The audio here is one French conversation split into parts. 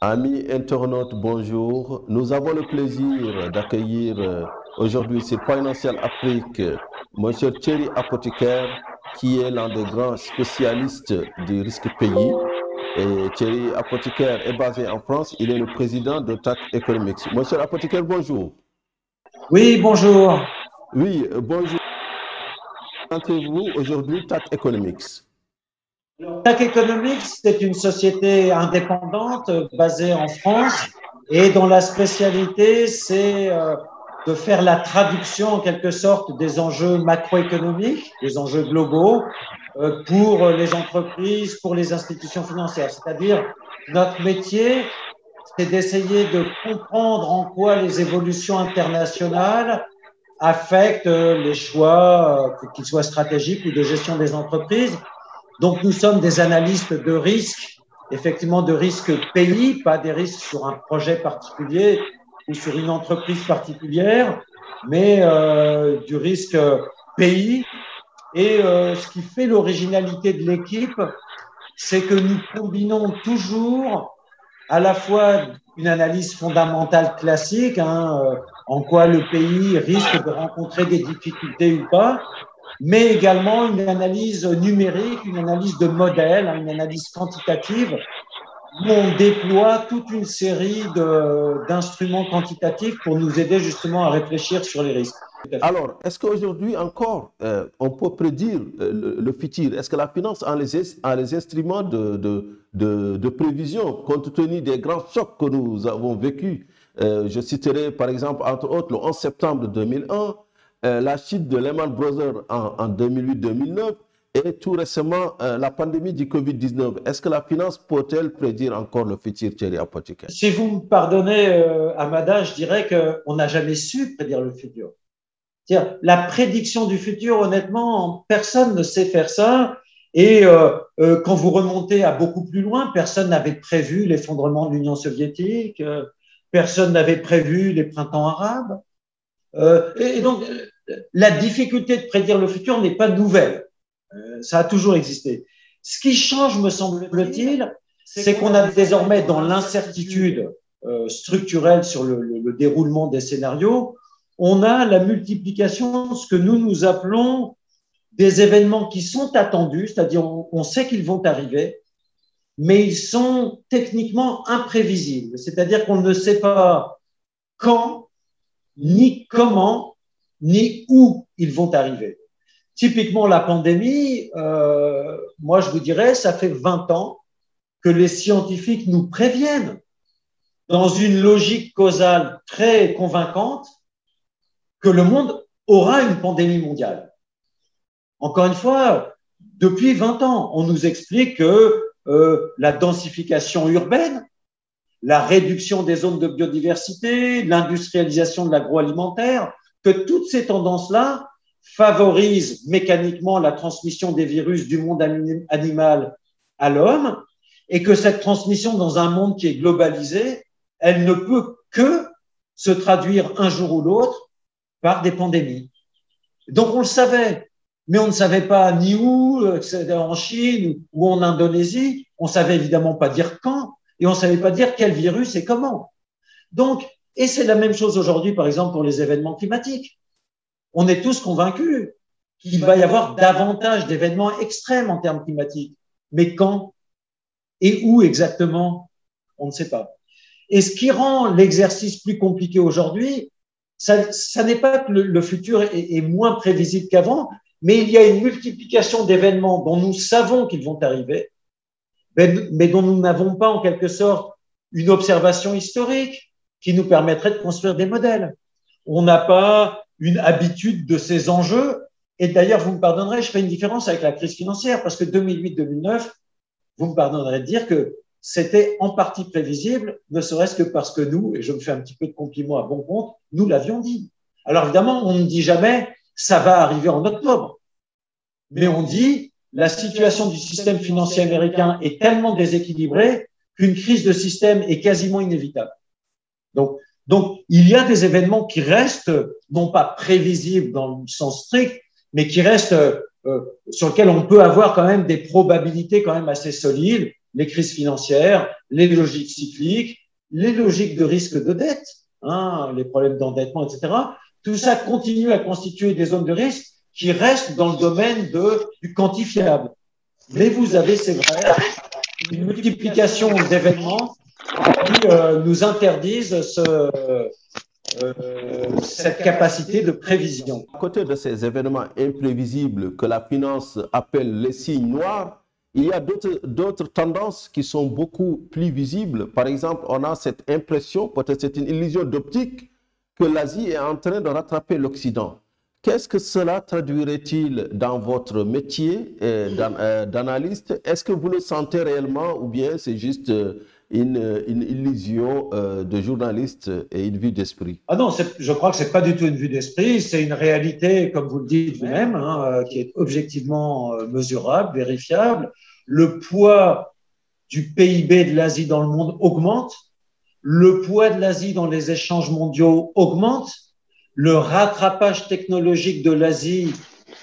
Amis internautes, bonjour. Nous avons le plaisir d'accueillir aujourd'hui sur Financial Afrique Monsieur Thierry Apothicaire, qui est l'un des grands spécialistes du risque pays. Et Thierry Apothicaire est basé en France. Il est le président de TAC Economics. Monsieur Apothicaire, bonjour. Oui, bonjour. Oui, bonjour. Présentez-vous aujourd'hui TAC Economics. TAC Economics, c'est une société indépendante basée en France et dont la spécialité, c'est de faire la traduction en quelque sorte des enjeux macroéconomiques, des enjeux globaux pour les entreprises, pour les institutions financières. C'est-à-dire, notre métier, c'est d'essayer de comprendre en quoi les évolutions internationales affectent les choix, qu'ils soient stratégiques ou de gestion des entreprises. Donc, nous sommes des analystes de risques, effectivement de risques pays, pas des risques sur un projet particulier ou sur une entreprise particulière, mais du risque pays. Et ce qui fait l'originalité de l'équipe, c'est que nous combinons toujours à la fois une analyse fondamentale classique, en quoi le pays risque de rencontrer des difficultés ou pas, mais également une analyse numérique, une analyse de modèle, une analyse quantitative, où on déploie toute une série d'instruments quantitatifs pour nous aider justement à réfléchir sur les risques. Alors, est-ce qu'aujourd'hui encore, on peut prédire le futur? Est-ce que la finance a les instruments de prévision compte tenu des grands chocs que nous avons vécus? Je citerai par exemple, entre autres, le 11 septembre 2001, la chute de Lehman Brothers en 2008-2009 et tout récemment la pandémie du Covid-19. Est-ce que la finance peut-elle prédire encore le futur, Thierry Apothicaire? Si vous me pardonnez, Amada, je dirais qu'on n'a jamais su prédire le futur. C'est-à-dire, la prédiction du futur, honnêtement, personne ne sait faire ça. Et quand vous remontez à beaucoup plus loin, personne n'avait prévu l'effondrement de l'Union soviétique, personne n'avait prévu les printemps arabes. Et donc, la difficulté de prédire le futur n'est pas nouvelle. Ça a toujours existé. Ce qui change, me semble-t-il, c'est qu'on a désormais dans l'incertitude structurelle sur le déroulement des scénarios, on a la multiplication de ce que nous appelons des événements qui sont attendus, c'est-à-dire on sait qu'ils vont arriver, mais ils sont techniquement imprévisibles. C'est-à-dire qu'on ne sait pas quand, ni comment, ni où ils vont arriver. Typiquement, la pandémie, moi je vous dirais, ça fait 20 ans que les scientifiques nous préviennent dans une logique causale très convaincante que le monde aura une pandémie mondiale. Encore une fois, depuis 20 ans, on nous explique que la densification urbaine, la réduction des zones de biodiversité, l'industrialisation de l'agroalimentaire, que toutes ces tendances-là favorisent mécaniquement la transmission des virus du monde animal à l'homme et que cette transmission dans un monde qui est globalisé, elle ne peut que se traduire un jour ou l'autre par des pandémies. Donc on le savait, mais on ne savait pas ni où, c'était en Chine ou en Indonésie, on ne savait évidemment pas dire quand, et on ne savait pas dire quel virus et comment. Donc, et c'est la même chose aujourd'hui, par exemple, pour les événements climatiques. On est tous convaincus qu'il va y avoir davantage d'événements extrêmes en termes climatiques. Mais quand et où exactement, on ne sait pas. Et ce qui rend l'exercice plus compliqué aujourd'hui, ça n'est pas que le futur est moins prévisible qu'avant, mais il y a une multiplication d'événements dont nous savons qu'ils vont arriver, mais dont nous n'avons pas en quelque sorte une observation historique qui nous permettrait de construire des modèles. On n'a pas une habitude de ces enjeux. Et d'ailleurs, vous me pardonnerez, je fais une différence avec la crise financière, parce que 2008-2009, vous me pardonnerez de dire que c'était en partie prévisible, ne serait-ce que parce que nous, et je me fais un petit peu de compliments à bon compte, nous l'avions dit. Alors évidemment, on ne dit jamais ça va arriver en octobre, mais on dit la situation du système financier américain est tellement déséquilibrée qu'une crise de système est quasiment inévitable. Donc, il y a des événements qui restent, non pas prévisibles dans le sens strict, mais qui restent sur lesquels on peut avoir quand même des probabilités quand même assez solides. les crises financières, les logiques cycliques, les logiques de risque de dette, les problèmes d'endettement, etc. Tout ça continue à constituer des zones de risque qui restent dans le domaine du quantifiable. Mais vous avez, c'est vrai, une multiplication d'événements qui nous interdisent cette capacité de prévision. À côté de ces événements imprévisibles que la finance appelle les signes noirs, il y a d'autres tendances qui sont beaucoup plus visibles. Par exemple, on a cette impression, peut-être c'est une illusion d'optique, que l'Asie est en train de rattraper l'Occident. Qu'est-ce que cela traduirait-il dans votre métier d'analyste? Est-ce que vous le sentez réellement ou bien c'est juste une illusion de journaliste et une vue d'esprit? Ah non, je crois que ce n'est pas du tout une vue d'esprit, c'est une réalité, comme vous le dites vous-même, qui est objectivement mesurable, vérifiable. Le poids du PIB de l'Asie dans le monde augmente, le poids de l'Asie dans les échanges mondiaux augmente, le rattrapage technologique de l'Asie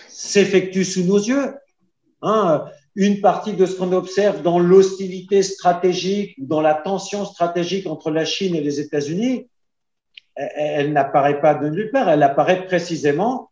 s'effectue sous nos yeux. Une partie de ce qu'on observe dans l'hostilité stratégique ou dans la tension stratégique entre la Chine et les États-Unis, elle n'apparaît pas de nulle part, elle apparaît précisément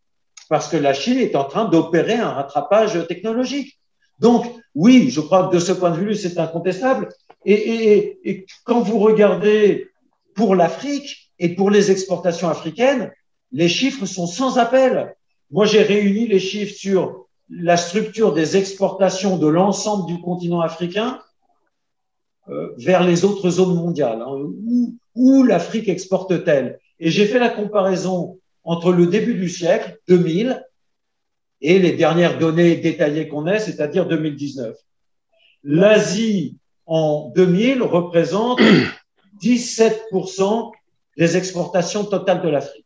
parce que la Chine est en train d'opérer un rattrapage technologique. Donc, oui, je crois que de ce point de vue, c'est incontestable. Et quand vous regardez pour l'Afrique et pour les exportations africaines, les chiffres sont sans appel. Moi, j'ai réuni les chiffres sur la structure des exportations de l'ensemble du continent africain vers les autres zones mondiales. Où l'Afrique exporte-t-elle? Et j'ai fait la comparaison entre le début du siècle, 2000, et les dernières données détaillées qu'on ait, c'est-à-dire 2019. L'Asie, en 2000, représente 17% des exportations totales de l'Afrique.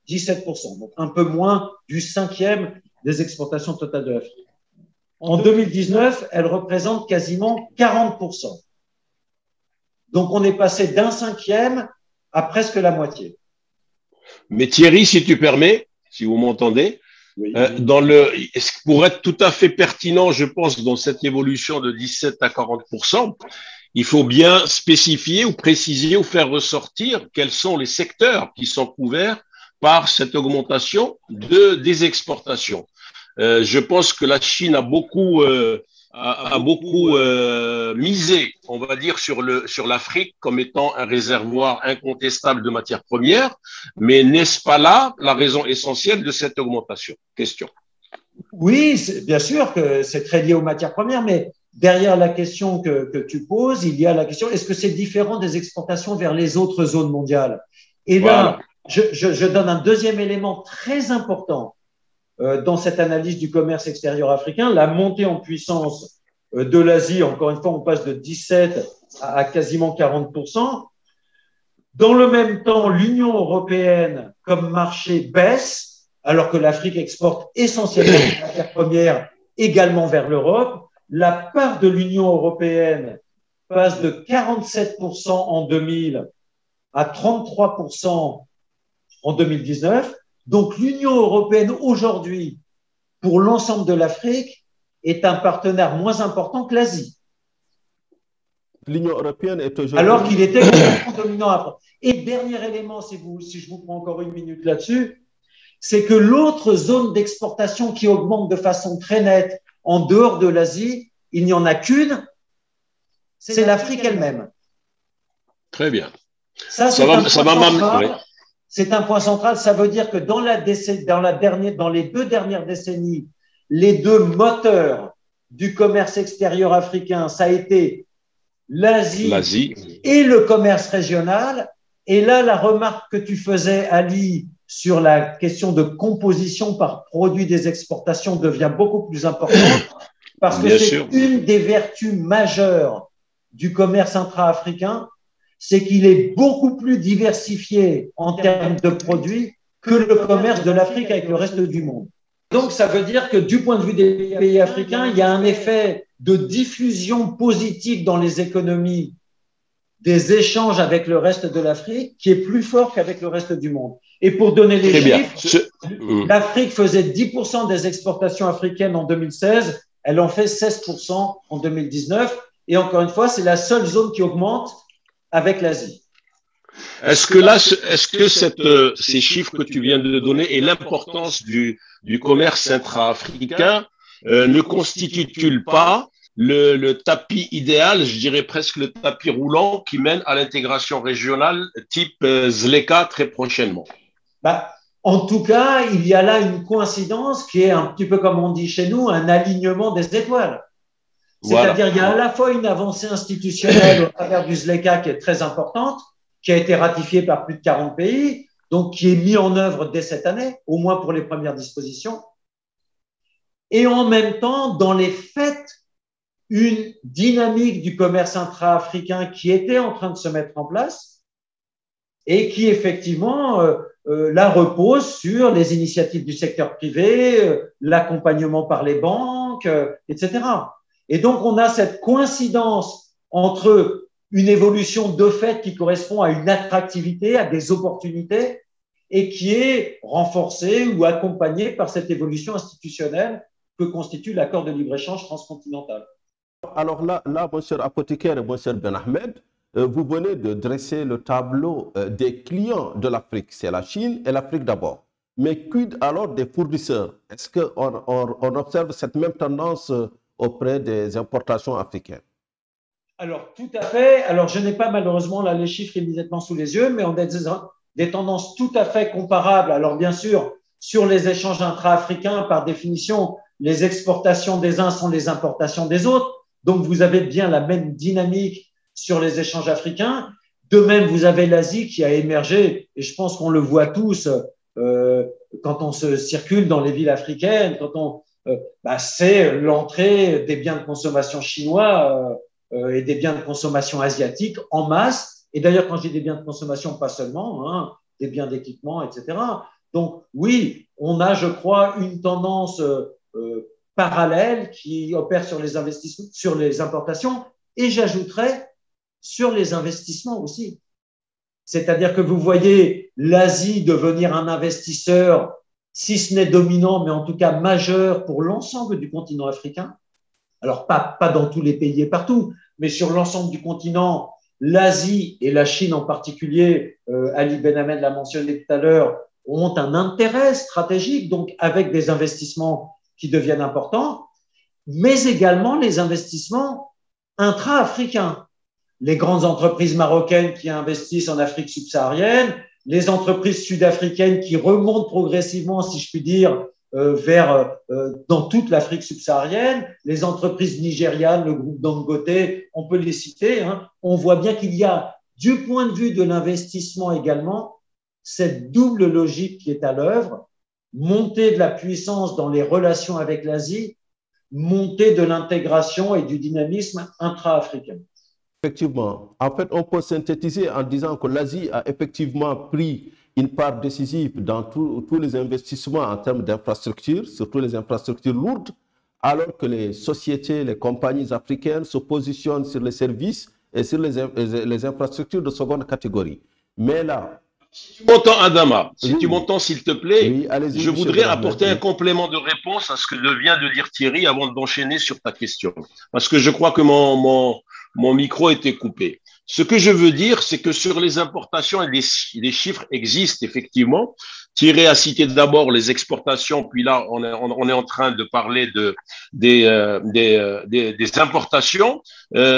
17%, donc un peu moins du cinquième des exportations totales de l'Afrique. En 2019, elle représente quasiment 40%. Donc, on est passé d'un cinquième à presque la moitié. Mais Thierry, si tu permets, si vous m'entendez, oui. Pour être tout à fait pertinent, je pense, dans cette évolution de 17 à 40%, il faut bien spécifier ou préciser ou faire ressortir quels sont les secteurs qui sont couverts par cette augmentation des exportations. Je pense que la Chine a beaucoup misé, on va dire, sur l'Afrique comme étant un réservoir incontestable de matières premières, mais n'est-ce pas là la raison essentielle de cette augmentation? Question. Oui, bien sûr que c'est très lié aux matières premières, mais derrière la question que tu poses, il y a la question, est-ce que c'est différent des exportations vers les autres zones mondiales? Et là, je donne un deuxième élément très important dans cette analyse du commerce extérieur africain, la montée en puissance de l'Asie. Encore une fois, on passe de 17 à quasiment 40%. Dans le même temps, l'Union européenne comme marché baisse, alors que l'Afrique exporte essentiellement des matières premières également vers l'Europe. La part de l'Union européenne passe de 47% en 2000 à 33% en 2019. Donc, l'Union européenne aujourd'hui, pour l'ensemble de l'Afrique, est un partenaire moins important que l'Asie. L'Union européenne est aujourd'hui… Alors qu'il était complètement dominant avant. Et dernier élément, si je vous prends encore une minute là-dessus, c'est que l'autre zone d'exportation qui augmente de façon très nette en dehors de l'Asie, il n'y en a qu'une, c'est l'Afrique elle-même. Très bien. Ça va m'amener. C'est un point central. Ça veut dire que dans les 2 dernières décennies, les 2 moteurs du commerce extérieur africain, ça a été l'Asie et le commerce régional. Et là, la remarque que tu faisais, Ali, sur la question de composition par produit des exportations devient beaucoup plus importante parce que c'est une des vertus majeures du commerce intra-africain, c'est qu'il est beaucoup plus diversifié en termes de produits que le commerce de l'Afrique avec le reste du monde. Donc, ça veut dire que du point de vue des pays africains, il y a un effet de diffusion positive dans les économies des échanges avec le reste de l'Afrique qui est plus fort qu'avec le reste du monde. Et pour donner les chiffres, l'Afrique faisait 10% des exportations africaines en 2016, elle en fait 16% en 2019. Et encore une fois, c'est la seule zone qui augmente avec l'Asie. Est-ce que ces chiffres que tu viens de donner et l'importance du commerce intra-africain ne constituent-ils pas le tapis idéal, je dirais presque le tapis roulant qui mène à l'intégration régionale type ZLECA très prochainement? Bah, en tout cas, il y a là une coïncidence qui est un petit peu comme on dit chez nous, un alignement des étoiles. C'est-à-dire, il y a à la fois une avancée institutionnelle au travers du ZLECA qui est très importante, qui a été ratifiée par plus de 40 pays, donc qui est mis en œuvre dès cette année, au moins pour les premières dispositions. Et en même temps, dans les faits, une dynamique du commerce intra-africain qui était en train de se mettre en place et qui effectivement là repose sur les initiatives du secteur privé, l'accompagnement par les banques, etc. Et donc on a cette coïncidence entre une évolution de fait qui correspond à une attractivité, à des opportunités et qui est renforcée ou accompagnée par cette évolution institutionnelle que constitue l'accord de libre-échange transcontinental. Alors là, mon cher apothicaire et mon cher Ben Ahmed, vous venez de dresser le tableau des clients de l'Afrique. C'est la Chine et l'Afrique d'abord. Mais quid alors des fournisseurs? Est-ce qu'on observe cette même tendance auprès des importations africaines? Alors, tout à fait. Alors, je n'ai pas malheureusement là les chiffres immédiatement sous les yeux, mais on a des tendances tout à fait comparables. Alors, bien sûr, sur les échanges intra-africains, par définition, les exportations des uns sont les importations des autres. Donc, vous avez bien la même dynamique sur les échanges africains. De même, vous avez l'Asie qui a émergé, et je pense qu'on le voit tous quand on se circule dans les villes africaines, c'est l'entrée des biens de consommation chinois et des biens de consommation asiatiques en masse. Et d'ailleurs, quand je dis des biens de consommation, pas seulement, hein, des biens d'équipement, etc. Donc, oui, on a, je crois, une tendance parallèle qui opère sur les investissements, sur les importations, et j'ajouterais sur les investissements aussi. C'est-à-dire que vous voyez l'Asie devenir un investisseur, si ce n'est dominant, mais en tout cas majeur pour l'ensemble du continent africain. Alors, pas dans tous les pays et partout, mais sur l'ensemble du continent, l'Asie et la Chine en particulier, Ali Ben Ahmed l'a mentionné tout à l'heure, ont un intérêt stratégique, donc avec des investissements qui deviennent importants, mais également les investissements intra-africains. Les grandes entreprises marocaines qui investissent en Afrique subsaharienne, les entreprises sud-africaines qui remontent progressivement, si je puis dire, dans toute l'Afrique subsaharienne, les entreprises nigérianes, le groupe Dangote, on peut les citer. Hein. On voit bien qu'il y a, du point de vue de l'investissement également, cette double logique qui est à l'œuvre, montée de la puissance dans les relations avec l'Asie, montée de l'intégration et du dynamisme intra-africain. Effectivement. En fait, on peut synthétiser en disant que l'Asie a effectivement pris une part décisive dans tous les investissements en termes d'infrastructures, surtout les infrastructures lourdes, alors que les sociétés, les compagnies africaines se positionnent sur les services et sur les infrastructures de seconde catégorie. Mais là, si tu m'entends, Adama, si tu m'entends, s'il te plaît, oui, je voudrais apporter un complément de réponse à ce que vient de dire Thierry avant d'enchaîner sur ta question. Parce que je crois que mon micro était coupé. Ce que je veux dire, c'est que sur les importations, les chiffres existent effectivement. Thierry a cité d'abord les exportations, puis là, on est en train de parler des importations.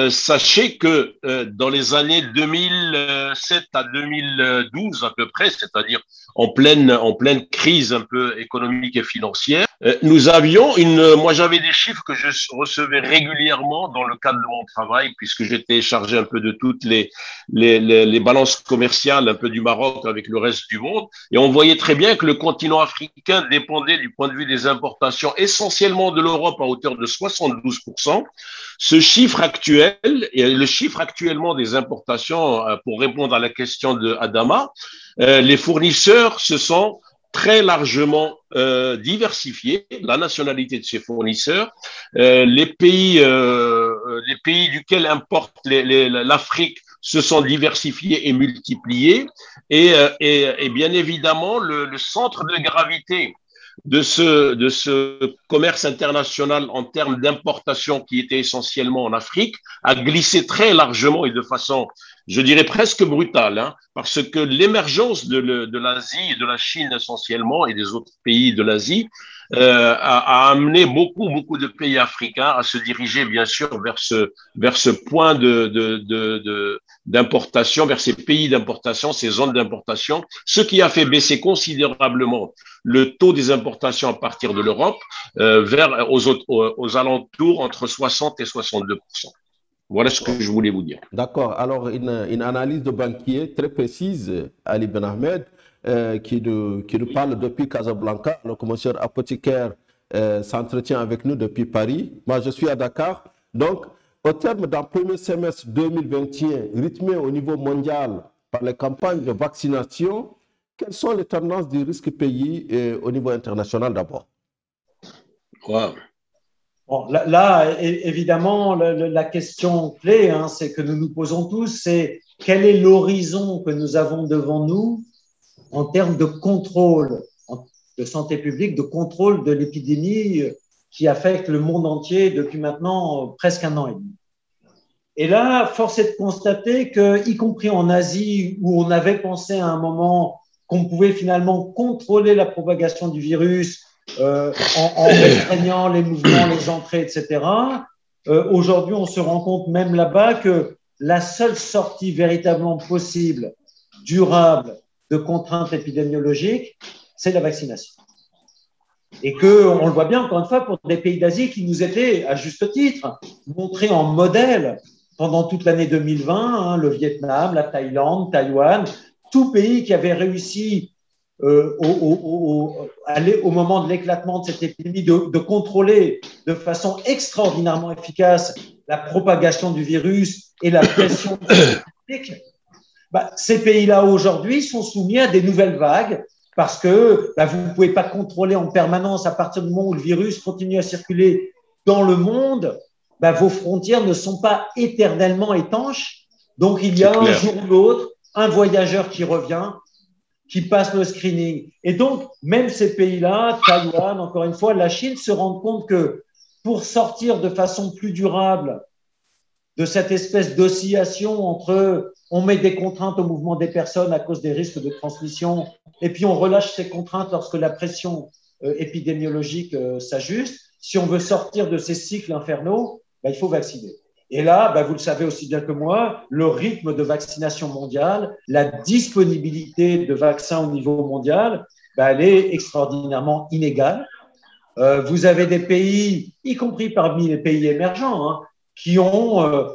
Sachez que dans les années 2007 à 2012 à peu près, c'est-à-dire en pleine crise un peu économique et financière, nous avions moi j'avais des chiffres que je recevais régulièrement dans le cadre de mon travail, puisque j'étais chargé un peu de toutes les balances commerciales un peu du Maroc avec le reste du monde, et on voyait très bien que le continent africain dépendait du point de vue des importations essentiellement de l'Europe à hauteur de 72%. Ce chiffre actuel, et le chiffre actuellement des importations, pour répondre à la question de Adama, les fournisseurs se sont très largement diversifiés, la nationalité de ces fournisseurs, les pays duquel importe l'Afrique se sont diversifiés et multipliés, et bien évidemment le centre de gravité de ce commerce international en termes d'importation qui était essentiellement en Afrique a glissé très largement et de façon, je dirais presque brutale, hein, parce que l'émergence de l'Asie et de la Chine essentiellement et des autres pays de l'Asie a amené beaucoup de pays africains à se diriger bien sûr vers ce point d'importation, vers ces pays d'importation, ces zones d'importation, ce qui a fait baisser considérablement le taux des importations à partir de l'Europe aux alentours entre 60 et 62%. Voilà ce que je voulais vous dire. D'accord. Alors, une analyse de banquier très précise, Ali Ben Ahmed, qui nous parle depuis Casablanca. Le commissaire apothicaire s'entretient avec nous depuis Paris. Moi, je suis à Dakar. Donc, au terme d'un premier semestre 2021, rythmé au niveau mondial par les campagnes de vaccination, quelles sont les tendances du risque pays au niveau international d'abord? Wow. Bon, là, évidemment, la question clé, hein, c'est que nous nous posons tous, c'est quel est l'horizon que nous avons devant nous en termes de contrôle de santé publique, de contrôle de l'épidémie qui affecte le monde entier depuis maintenant presque un an et demi. Et là, force est de constater que, y compris en Asie, où on avait pensé à un moment qu'on pouvait finalement contrôler la propagation du virus en restreignant les mouvements, les entrées, etc. Aujourd'hui, on se rend compte même là-bas que la seule sortie véritablement possible, durable, de contraintes épidémiologiques, c'est la vaccination. Et qu'on le voit bien, encore une fois, pour des pays d'Asie qui nous étaient, à juste titre, montrés en modèle pendant toute l'année 2020, hein, le Vietnam, la Thaïlande, Taïwan, tout pays qui avait réussi au moment de l'éclatement de cette épidémie de contrôler de façon extraordinairement efficace la propagation du virus et la pression publique. Ces pays-là aujourd'hui sont soumis à des nouvelles vagues parce que vous ne pouvez pas contrôler en permanence à partir du moment où le virus continue à circuler dans le monde. Vos frontières ne sont pas éternellement étanches. Donc, il y a un jour ou l'autre un voyageur qui revient, qui passe le screening. Et donc, même ces pays-là, Taïwan, encore une fois, la Chine, se rendent compte que pour sortir de façon plus durable de cette espèce d'oscillation entre on met des contraintes au mouvement des personnes à cause des risques de transmission et puis on relâche ces contraintes lorsque la pression épidémiologique s'ajuste. Si on veut sortir de ces cycles infernaux, il faut vacciner. Et là, vous le savez aussi bien que moi, le rythme de vaccination mondiale, la disponibilité de vaccins au niveau mondial, elle est extraordinairement inégale. Vous avez des pays, y compris parmi les pays émergents, hein, qui ont,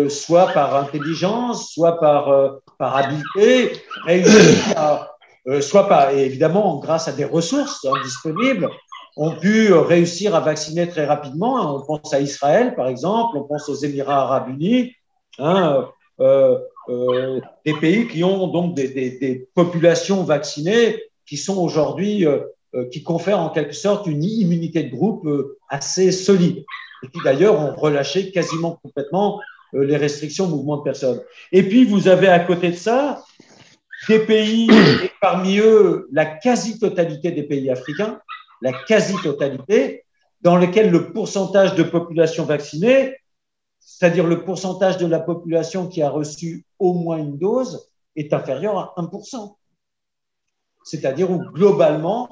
soit par intelligence, soit par habileté, réussi à, et évidemment grâce à des ressources disponibles, ont pu réussir à vacciner très rapidement. On pense à Israël, par exemple, on pense aux Émirats arabes unis, hein, des pays qui ont donc des populations vaccinées qui sont aujourd'hui, qui confèrent en quelque sorte une immunité de groupe assez solide. Et qui d'ailleurs ont relâché quasiment complètement les restrictions au mouvement de personnes. Et puis vous avez à côté de ça des pays, et parmi eux la quasi-totalité des pays africains, la quasi-totalité, dans lesquels le pourcentage de population vaccinée, c'est-à-dire le pourcentage de la population qui a reçu au moins une dose, est inférieur à 1%. C'est-à-dire où globalement,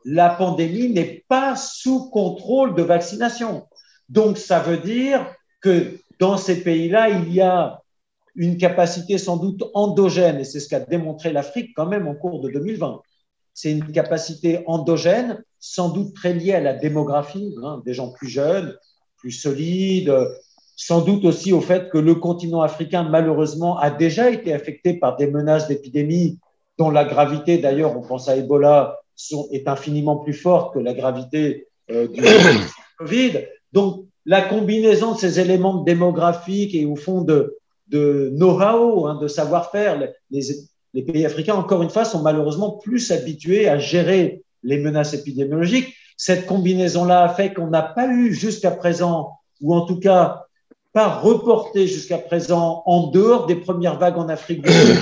la pandémie n'est pas sous contrôle de vaccination. Donc, ça veut dire que dans ces pays-là, il y a une capacité sans doute endogène, et c'est ce qu'a démontré l'Afrique quand même en cours de 2020. C'est une capacité endogène, sans doute très liée à la démographie, hein, des gens plus jeunes, plus solides, sans doute aussi au fait que le continent africain, malheureusement, a déjà été affecté par des menaces d'épidémie dont la gravité, d'ailleurs, on pense à Ebola, est infiniment plus forte que la gravité du Covid. Donc, la combinaison de ces éléments démographiques et au fond de know-how, hein, de savoir-faire, les pays africains, encore une fois, sont malheureusement plus habitués à gérer les menaces épidémiologiques. Cette combinaison-là a fait qu'on n'a pas eu jusqu'à présent, ou en tout cas pas reporté jusqu'à présent, en dehors des premières vagues en Afrique du Sud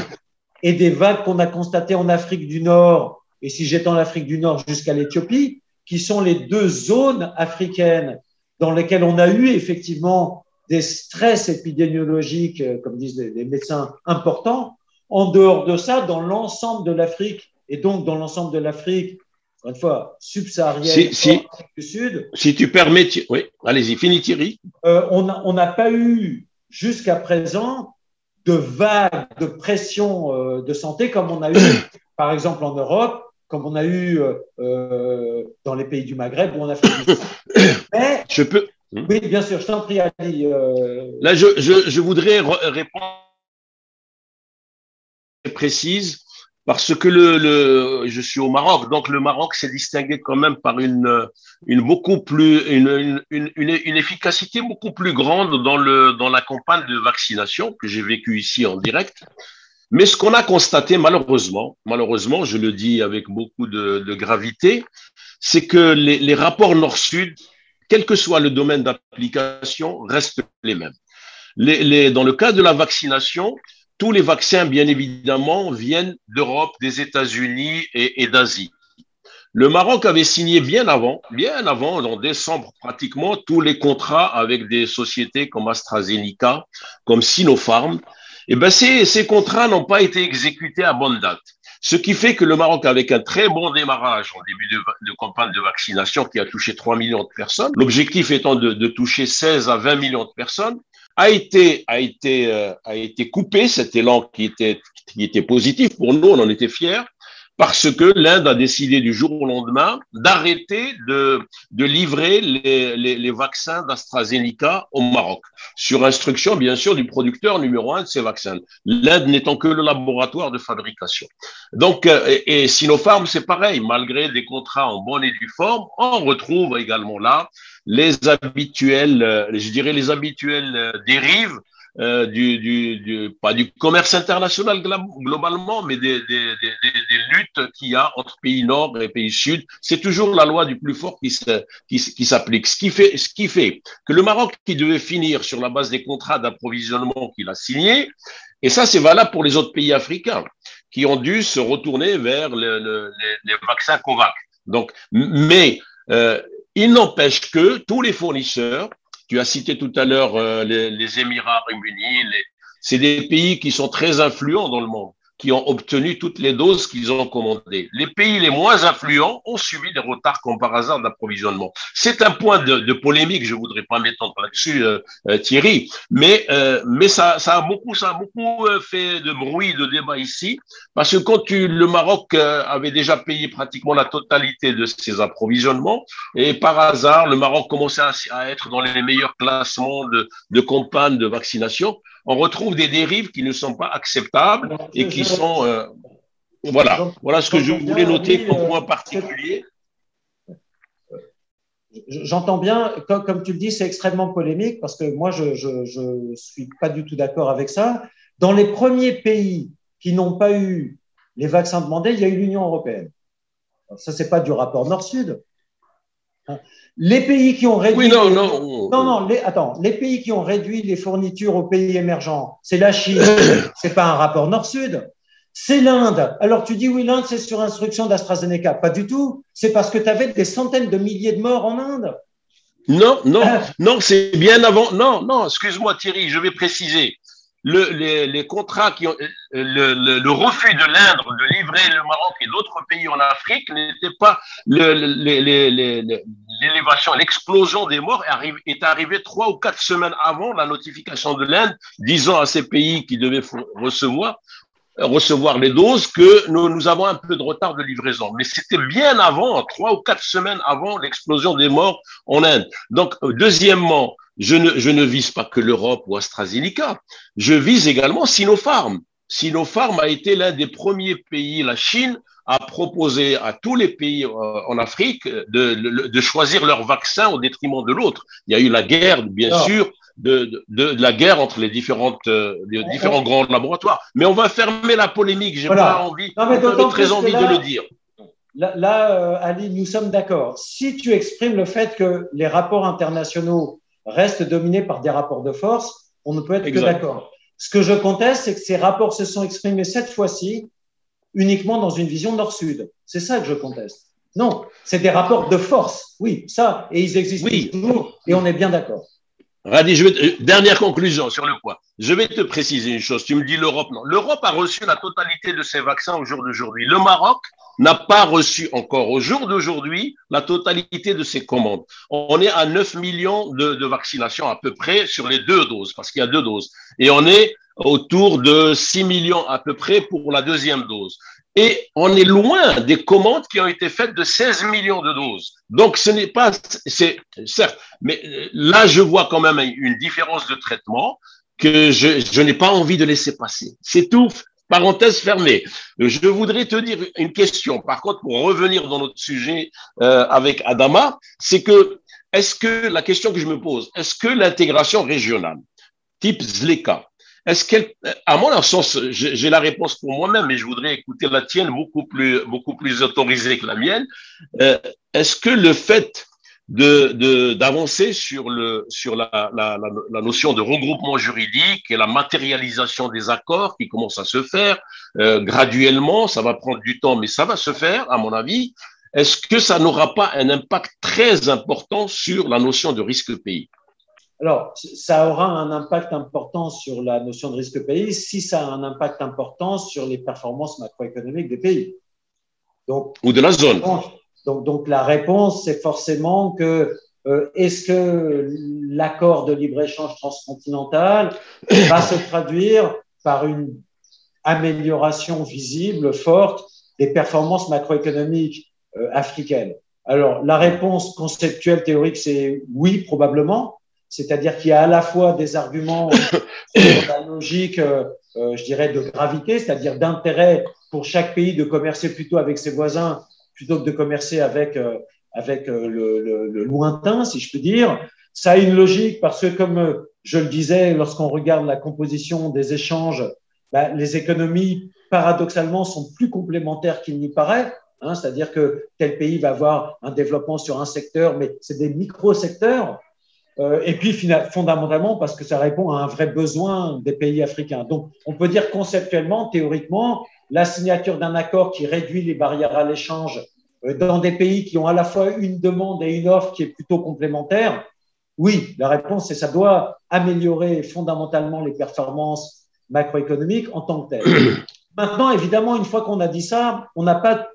et des vagues qu'on a constatées en Afrique du Nord et si j'étends l'Afrique du Nord jusqu'à l'Éthiopie, qui sont les deux zones africaines dans lesquelles on a eu effectivement des stress épidémiologiques, comme disent les médecins, importants. En dehors de ça, dans l'ensemble de l'Afrique, et donc dans l'ensemble de l'Afrique, encore une fois, subsaharienne, Afrique du Sud. Si tu permets, oui, allez-y, finis Thierry. On n'a pas eu jusqu'à présent de vagues de pression de santé comme on a eu, par exemple, en Europe, comme on a eu dans les pays du Maghreb ou en Afrique du Sud. Mais, je peux. Oui, bien sûr, je t'en prie, Ali. Là, je voudrais répondre précise parce que je suis au Maroc, donc le Maroc s'est distingué quand même par une efficacité beaucoup plus grande dans la campagne de vaccination que j'ai vécue ici en direct. Mais ce qu'on a constaté, malheureusement, je le dis avec beaucoup de gravité, c'est que les rapports Nord-Sud, quel que soit le domaine d'application, restent les mêmes. Dans le cas de la vaccination, tous les vaccins, bien évidemment, viennent d'Europe, des États-Unis et d'Asie. Le Maroc avait signé bien avant, en décembre pratiquement, tous les contrats avec des sociétés comme AstraZeneca, comme Sinopharm. Et ben ces contrats n'ont pas été exécutés à bonne date. Ce qui fait que le Maroc, avec un très bon démarrage en début de campagne de vaccination qui a touché 3 millions de personnes, l'objectif étant de toucher 16 à 20 millions de personnes, a été coupé, cet élan qui était positif pour nous, on en était fiers, parce que l'Inde a décidé du jour au lendemain d'arrêter de livrer les vaccins d'AstraZeneca au Maroc, sur instruction bien sûr du producteur numéro 1 de ces vaccins, l'Inde n'étant que le laboratoire de fabrication. Donc, et Sinopharm, c'est pareil, malgré des contrats en bonne et due forme, on retrouve également là les habituelles, je dirais les habituelles dérives pas du commerce international globalement, mais des luttes qu'il y a entre pays nord et pays sud. C'est toujours la loi du plus fort qui s'applique. Ce qui fait que le Maroc, qui devait finir sur la base des contrats d'approvisionnement qu'il a signés, et ça c'est valable pour les autres pays africains, qui ont dû se retourner vers les vaccins COVAX. Donc, mais il n'empêche que tous les fournisseurs, tu as cité tout à l'heure les Émirats Arabes Unis, c'est des pays qui sont très influents dans le monde, qui ont obtenu toutes les doses qu'ils ont commandées. Les pays les moins influents ont subi des retards comme par hasard d'approvisionnement. C'est un point de polémique, je ne voudrais pas m'étendre là-dessus, Thierry, mais ça a beaucoup fait de bruit, de débat ici, parce que quand le Maroc avait déjà payé pratiquement la totalité de ses approvisionnements, et par hasard, le Maroc commençait à être dans les meilleurs classements de campagne de vaccination, on retrouve des dérives qui ne sont pas acceptables et qui sont… voilà ce que je voulais noter comme point particulier. J'entends bien, comme tu le dis, c'est extrêmement polémique parce que moi, je ne suis pas du tout d'accord avec ça. Dans les premiers pays qui n'ont pas eu les vaccins demandés, il y a eu l'Union européenne. Alors, ça, ce n'est pas du rapport Nord-Sud. Les pays qui ont réduit… les pays qui ont réduit les fournitures aux pays émergents, c'est la Chine, c'est pas un rapport Nord-Sud. C'est l'Inde. Alors tu dis oui, l'Inde, c'est sur instruction d'AstraZeneca. Pas du tout. C'est parce que tu avais des centaines de milliers de morts en Inde. Non, c'est bien avant. Non, excuse-moi Thierry, je vais préciser. Les contrats le refus de l'Inde de livrer le Maroc et d'autres pays en Afrique n'était pas l'élévation, l'explosion des morts est arrivée 3 ou 4 semaines avant la notification de l'Inde, disant à ces pays qui devaient recevoir les doses que nous avons un peu de retard de livraison. Mais c'était bien avant, 3 ou 4 semaines avant l'explosion des morts en Inde. Donc, deuxièmement, je ne vise pas que l'Europe ou AstraZeneca, je vise également Sinopharm. Sinopharm a été l'un des premiers pays, la Chine, à proposer à tous les pays en Afrique de choisir leur vaccin au détriment de l'autre. Il y a eu la guerre, bien sûr, de la guerre entre les différents grands laboratoires. Mais on va fermer la polémique, j'ai pas envie, très envie de le dire. Là, Ali, nous sommes d'accord. Si tu exprimes le fait que les rapports internationaux restent dominés par des rapports de force, on ne peut être que d'accord. Ce que je conteste, c'est que ces rapports se sont exprimés cette fois-ci uniquement dans une vision nord-sud. C'est ça que je conteste. Non, c'est des rapports de force, oui, ça, et ils existent toujours, et on est bien d'accord. Radi, dernière conclusion sur le point. Je vais te préciser une chose. Tu me dis l'Europe, non. L'Europe a reçu la totalité de ses vaccins au jour d'aujourd'hui. Le Maroc n'a pas reçu encore au jour d'aujourd'hui la totalité de ses commandes. On est à 9 millions de vaccinations à peu près sur les 2 doses, parce qu'il y a 2 doses. Et on est autour de 6 millions à peu près pour la 2e dose. Et on est loin des commandes qui ont été faites de 16 millions de doses. Donc, ce n'est pas, c'est certes, mais là, je vois quand même une différence de traitement que je n'ai pas envie de laisser passer. C'est tout, parenthèse fermée. Je voudrais te dire une question, par contre, pour revenir dans notre sujet avec Adama, c'est que, la question que je me pose, est-ce que l'intégration régionale, type ZLECA, est-ce qu'elle, à mon sens, j'ai la réponse pour moi-même, mais je voudrais écouter la tienne beaucoup plus autorisée que la mienne. Est-ce que le fait d'avancer sur la notion de regroupement juridique et la matérialisation des accords qui commence à se faire graduellement, ça va prendre du temps, mais ça va se faire, à mon avis. Est-ce que ça n'aura pas un impact très important sur la notion de risque pays? Alors, ça aura un impact important sur la notion de risque pays si ça a un impact important sur les performances macroéconomiques des pays. Donc, ou de la zone. Donc la réponse, c'est forcément que est-ce que l'accord de libre-échange transcontinental va se traduire par une amélioration visible, forte des performances macroéconomiques africaines? Alors, la réponse conceptuelle, théorique, c'est oui, probablement. C'est-à-dire qu'il y a à la fois des arguments sur la logique, je dirais, de gravité, c'est-à-dire d'intérêt pour chaque pays de commercer plutôt avec ses voisins plutôt que de commercer avec le lointain, si je peux dire. Ça a une logique parce que, comme je le disais, lorsqu'on regarde la composition des échanges, les économies, paradoxalement, sont plus complémentaires qu'il n'y paraît. C'est-à-dire que tel pays va avoir un développement sur un secteur, mais c'est des micro-secteurs. Et puis, fondamentalement, parce que ça répond à un vrai besoin des pays africains. Donc, on peut dire conceptuellement, théoriquement, la signature d'un accord qui réduit les barrières à l'échange dans des pays qui ont à la fois une demande et une offre qui est plutôt complémentaire, oui, la réponse, c'est ça doit améliorer fondamentalement les performances macroéconomiques en tant que telles. Maintenant, évidemment, une fois qu'on a dit ça, on n'a pas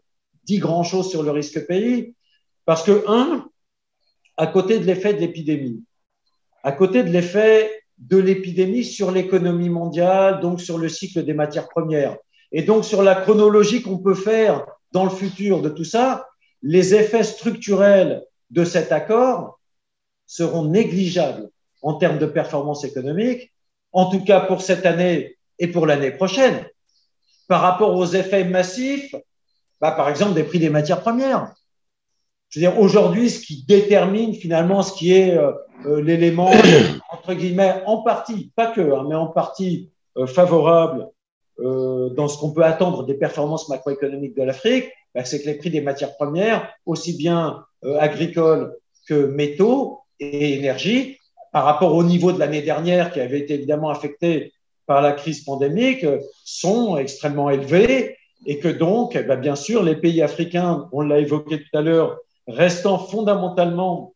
dit grand-chose sur le risque pays parce que, à côté de l'effet de l'épidémie, à côté de l'effet de l'épidémie sur l'économie mondiale, donc sur le cycle des matières premières, et donc sur la chronologie qu'on peut faire dans le futur de tout ça, les effets structurels de cet accord seront négligeables en termes de performance économique, en tout cas pour cette année et pour l'année prochaine, par rapport aux effets massifs, par exemple des prix des matières premières. Je veux dire, aujourd'hui, ce qui détermine finalement ce qui est l'élément, entre guillemets, en partie, pas que, mais en partie favorable dans ce qu'on peut attendre des performances macroéconomiques de l'Afrique, c'est que les prix des matières premières, aussi bien agricoles que métaux et énergie, par rapport au niveau de l'année dernière qui avait été évidemment affecté par la crise pandémique, sont extrêmement élevés et que donc, bien sûr, les pays africains, on l'a évoqué tout à l'heure, restant fondamentalement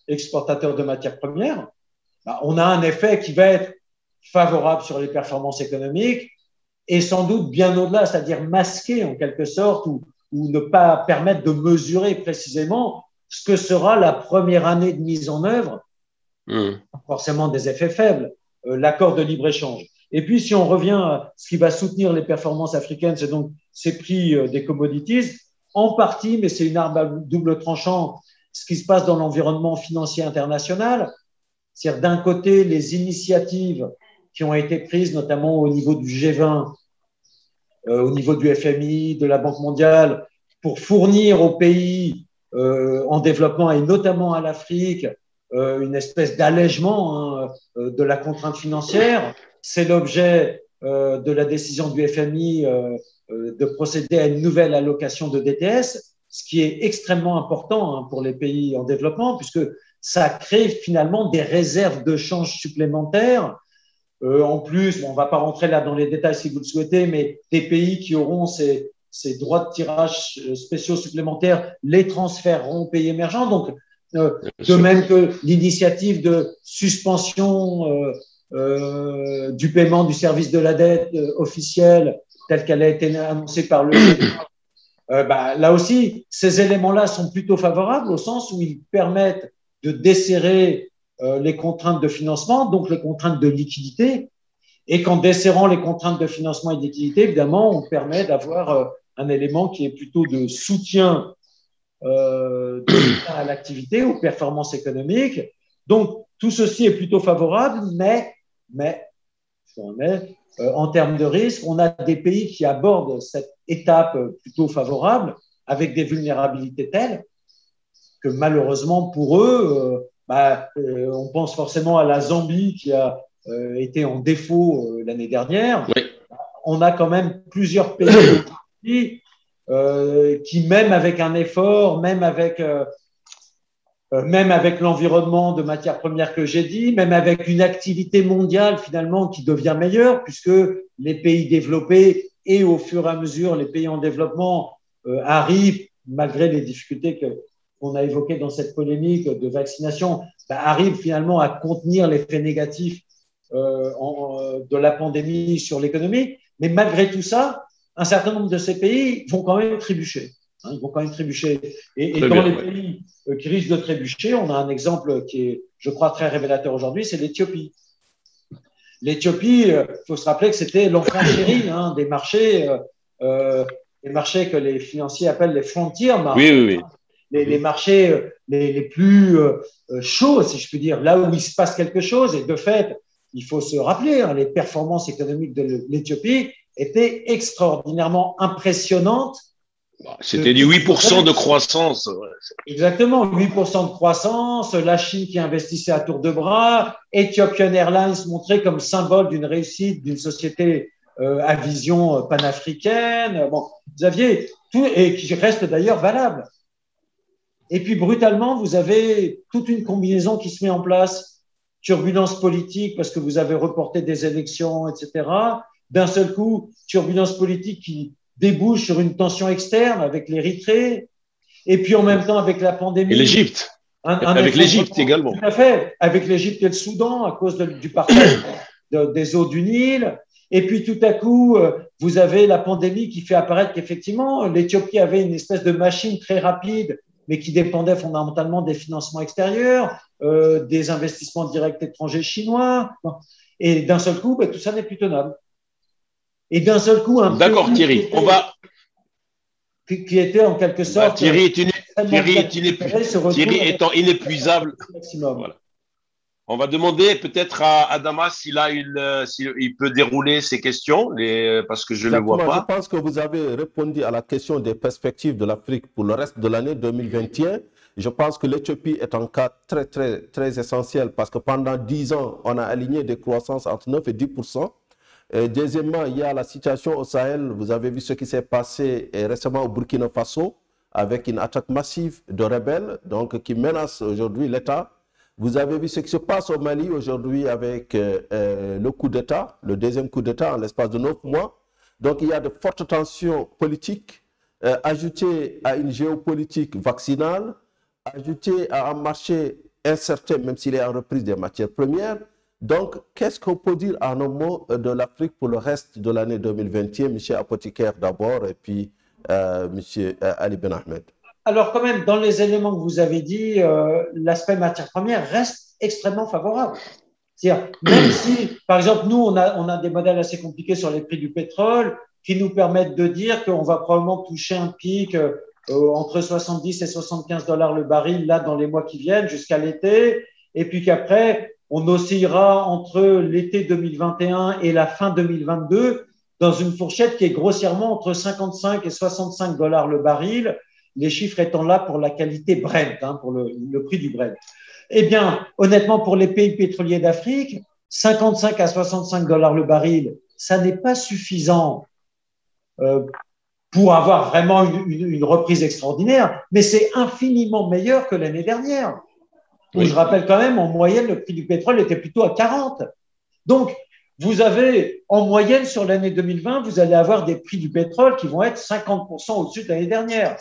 exportateurs de matières premières, on a un effet qui va être favorable sur les performances économiques et sans doute bien au-delà, c'est-à-dire masqué en quelque sorte ou ne pas permettre de mesurer précisément ce que sera la première année de mise en œuvre, forcément des effets faibles, l'accord de libre-échange. Et puis, si on revient à ce qui va soutenir les performances africaines, c'est donc ces prix des commodities, en partie, mais c'est une arme à double tranchant, ce qui se passe dans l'environnement financier international. C'est-à-dire, d'un côté, les initiatives qui ont été prises, notamment au niveau du G20, au niveau du FMI, de la Banque mondiale, pour fournir aux pays en développement et notamment à l'Afrique une espèce d'allègement de la contrainte financière. C'est l'objet de la décision du FMI de procéder à une nouvelle allocation de DTS, ce qui est extrêmement important pour les pays en développement, puisque ça crée finalement des réserves de change supplémentaires. En plus, on ne va pas rentrer là dans les détails si vous le souhaitez, mais des pays qui auront ces ces droits de tirage spéciaux supplémentaires les transféreront aux pays émergents. Donc, de même que l'initiative de suspension du paiement du service de la dette officielle, telle qu'elle a été annoncée par le là aussi, ces éléments-là sont plutôt favorables au sens où ils permettent de desserrer les contraintes de financement, donc les contraintes de liquidité, et qu'en desserrant les contraintes de financement et de liquidité, évidemment, on permet d'avoir un élément qui est plutôt de soutien à l'activité, aux performances économiques. Donc, tout ceci est plutôt favorable, mais en termes de risque, on a des pays qui abordent cette étape plutôt favorable avec des vulnérabilités telles que malheureusement pour eux, on pense forcément à la Zambie qui a été en défaut l'année dernière. Oui. On a quand même plusieurs pays qui, même avec un effort, même avec l'environnement de matières premières que j'ai dit, même avec une activité mondiale finalement qui devient meilleure, puisque les pays développés et au fur et à mesure les pays en développement arrivent, malgré les difficultés qu'on a évoquées dans cette polémique de vaccination, arrivent finalement à contenir l'effet négatif de la pandémie sur l'économie. Mais malgré tout ça, un certain nombre de ces pays vont quand même trébucher. Ils vont quand même trébucher. Et dans les pays qui risquent de trébucher, on a un exemple qui est, je crois, très révélateur aujourd'hui, c'est l'Éthiopie. L'Éthiopie, il faut se rappeler que c'était l'enfant chéri des marchés que les financiers appellent les frontier markets. Oui. Les marchés les plus chauds, si je puis dire, là où il se passe quelque chose. Et de fait, il faut se rappeler, les performances économiques de l'Éthiopie étaient extraordinairement impressionnantes. C'était du 8% de croissance. Exactement, 8% de croissance, la Chine qui investissait à tour de bras, Ethiopian Airlines montré comme symbole d'une réussite d'une société à vision panafricaine. Bon, vous aviez tout, et qui reste d'ailleurs valable. Et puis brutalement, vous avez toute une combinaison qui se met en place, turbulence politique parce que vous avez reporté des élections, etc. D'un seul coup, turbulence politique qui débouche sur une tension externe avec l'Érythrée, et puis en même temps avec la pandémie. Et l'Égypte. Avec l'Égypte également. Tout à fait, avec l'Égypte et le Soudan à cause du partage des eaux du Nil. Et puis tout à coup, vous avez la pandémie qui fait apparaître qu'effectivement, l'Éthiopie avait une espèce de machine très rapide, mais qui dépendait fondamentalement des financements extérieurs, des investissements directs étrangers chinois. Et d'un seul coup, tout ça n'est plus tenable. Et d'un seul coup, un D'accord, Thierry. qui était en quelque sorte. Thierry étant inépuisable. Voilà. On va demander peut-être à Damas s'il peut dérouler ses questions, parce que je ne le vois pas. Je pense que vous avez répondu à la question des perspectives de l'Afrique pour le reste de l'année 2021. Je pense que l'Éthiopie est un cas très, très, très essentiel parce que pendant 10 ans, on a aligné des croissances entre 9 et 10%. Deuxièmement, il y a la situation au Sahel. Vous avez vu ce qui s'est passé récemment au Burkina Faso avec une attaque massive de rebelles qui menacent aujourd'hui l'État. Vous avez vu ce qui se passe au Mali aujourd'hui avec le coup d'État, le deuxième coup d'État en l'espace de 9 mois. Donc il y a de fortes tensions politiques ajoutées à une géopolitique vaccinale, ajoutées à un marché incertain même s'il est en reprise des matières premières. Donc, qu'est-ce qu'on peut dire en un mot de l'Afrique pour le reste de l'année 2021, M. Apothicaire d'abord, et puis M. Ali Ben Ahmed? Alors, quand même, dans les éléments que vous avez dit, l'aspect matière première reste extrêmement favorable. C'est-à-dire, même si, par exemple, nous, on a des modèles assez compliqués sur les prix du pétrole qui nous permettent de dire qu'on va probablement toucher un pic entre 70 et 75 $ le baril, là, dans les mois qui viennent, jusqu'à l'été, et puis qu'après, on oscillera entre l'été 2021 et la fin 2022 dans une fourchette qui est grossièrement entre 55 et 65 $ le baril, les chiffres étant là pour la qualité Brent, pour le prix du Brent. Eh bien, honnêtement, pour les pays pétroliers d'Afrique, 55 à 65 $ le baril, ça n'est pas suffisant pour avoir vraiment une reprise extraordinaire, mais c'est infiniment meilleur que l'année dernière. Oui. Je rappelle quand même, en moyenne, le prix du pétrole était plutôt à 40. Donc, vous avez, en moyenne, sur l'année 2020, vous allez avoir des prix du pétrole qui vont être 50% au-dessus de l'année dernière.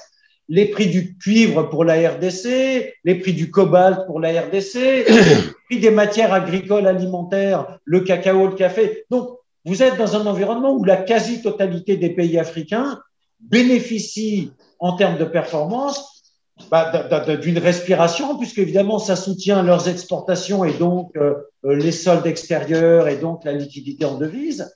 Les prix du cuivre pour la RDC, les prix du cobalt pour la RDC, les prix des matières agricoles alimentaires, le cacao, le café. Donc, vous êtes dans un environnement où la quasi-totalité des pays africains bénéficient en termes de performance d'une respiration, puisque évidemment ça soutient leurs exportations et donc les soldes extérieurs et donc la liquidité en devise.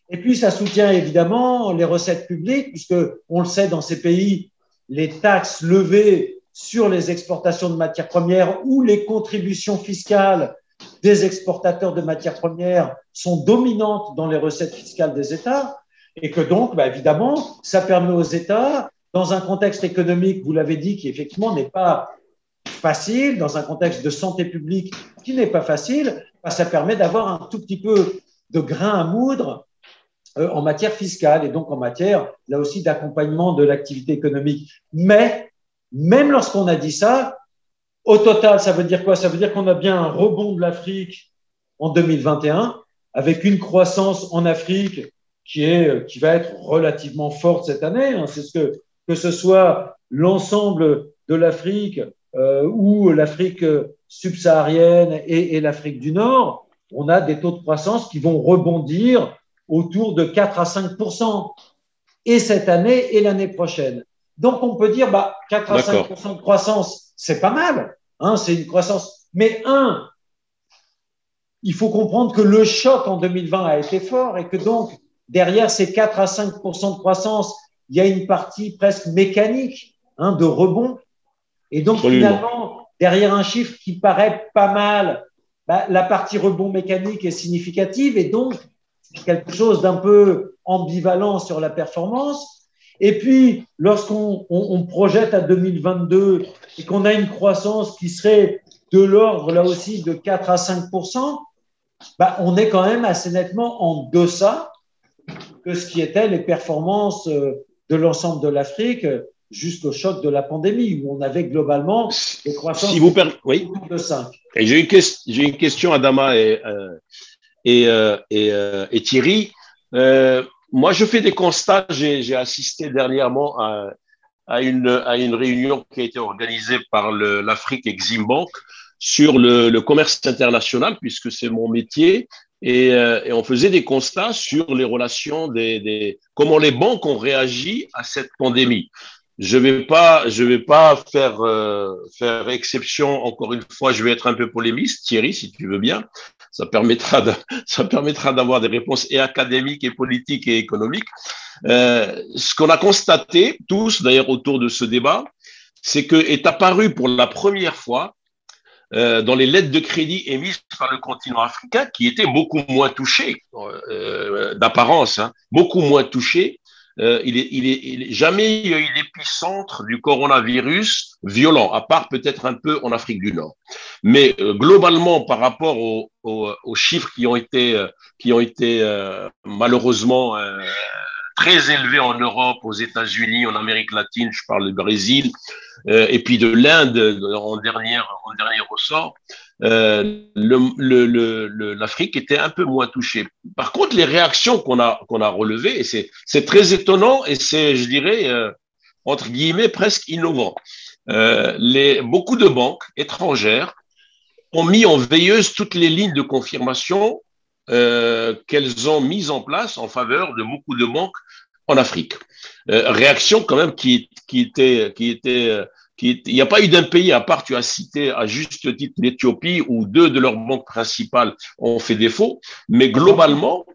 Et puis ça soutient évidemment les recettes publiques, puisque on le sait, dans ces pays, les taxes levées sur les exportations de matières premières ou les contributions fiscales des exportateurs de matières premières sont dominantes dans les recettes fiscales des États, et que donc, évidemment, ça permet aux États, dans un contexte économique, vous l'avez dit, qui effectivement n'est pas facile, dans un contexte de santé publique qui n'est pas facile, ça permet d'avoir un tout petit peu de grain à moudre en matière fiscale et donc en matière, là aussi, d'accompagnement de l'activité économique. Mais, même lorsqu'on a dit ça, au total, ça veut dire quoi? Ça veut dire qu'on a bien un rebond de l'Afrique en 2021, avec une croissance en Afrique qui va être relativement forte cette année. C'est que ce soit l'ensemble de l'Afrique ou l'Afrique subsaharienne et l'Afrique du Nord, on a des taux de croissance qui vont rebondir autour de 4 à 5%, et cette année et l'année prochaine. Donc, on peut dire 4 à 5% de croissance, c'est pas mal, c'est une croissance. Mais il faut comprendre que le choc en 2020 a été fort et que donc, derrière ces 4 à 5% de croissance, il y a une partie presque mécanique de rebond. Et donc, finalement, derrière un chiffre qui paraît pas mal, la partie rebond mécanique est significative et donc, c'est quelque chose d'un peu ambivalent sur la performance. Et puis, lorsqu'on projette à 2022 et qu'on a une croissance qui serait de l'ordre, là aussi, de 4 à 5%, on est quand même assez nettement en deçà que ce qui étaient les performances de l'ensemble de l'Afrique jusqu'au choc de la pandémie, où on avait globalement des croissances de 5. Et j'ai une question à Adama et Thierry. Moi, je fais des constats. J'ai assisté dernièrement à une réunion qui a été organisée par l'Afrique Exim Bank sur le commerce international, puisque c'est mon métier. Et on faisait des constats sur les relations comment les banques ont réagi à cette pandémie. Je vais pas faire exception. Encore une fois, je vais être un peu polémiste, Thierry, si tu veux bien. Ça permettra d'avoir des réponses et académiques et politiques et économiques. Ce qu'on a constaté tous, d'ailleurs, autour de ce débat, c'est que est apparu pour la première fois dans les lettres de crédit émises par le continent africain, qui était beaucoup moins touché d'apparence, beaucoup moins touché. Jamais il y a eu l'épicentre du coronavirus violent, à part peut-être un peu en Afrique du Nord. Mais globalement, par rapport aux chiffres qui ont été malheureusement très élevés en Europe, aux États-Unis, en Amérique latine, je parle du Brésil, et puis de l'Inde en dernier ressort, l'Afrique était un peu moins touchée. Par contre, les réactions qu'on a relevées, et c'est très étonnant et c'est, je dirais, entre guillemets, presque innovant. Beaucoup de banques étrangères ont mis en veilleuse toutes les lignes de confirmation qu'elles ont mises en place en faveur de beaucoup de banques en Afrique. Réaction quand même qui était il n'y a pas eu d'un pays, à part tu as cité à juste titre l'Éthiopie, où 2 de leurs banques principales ont fait défaut, mais globalement,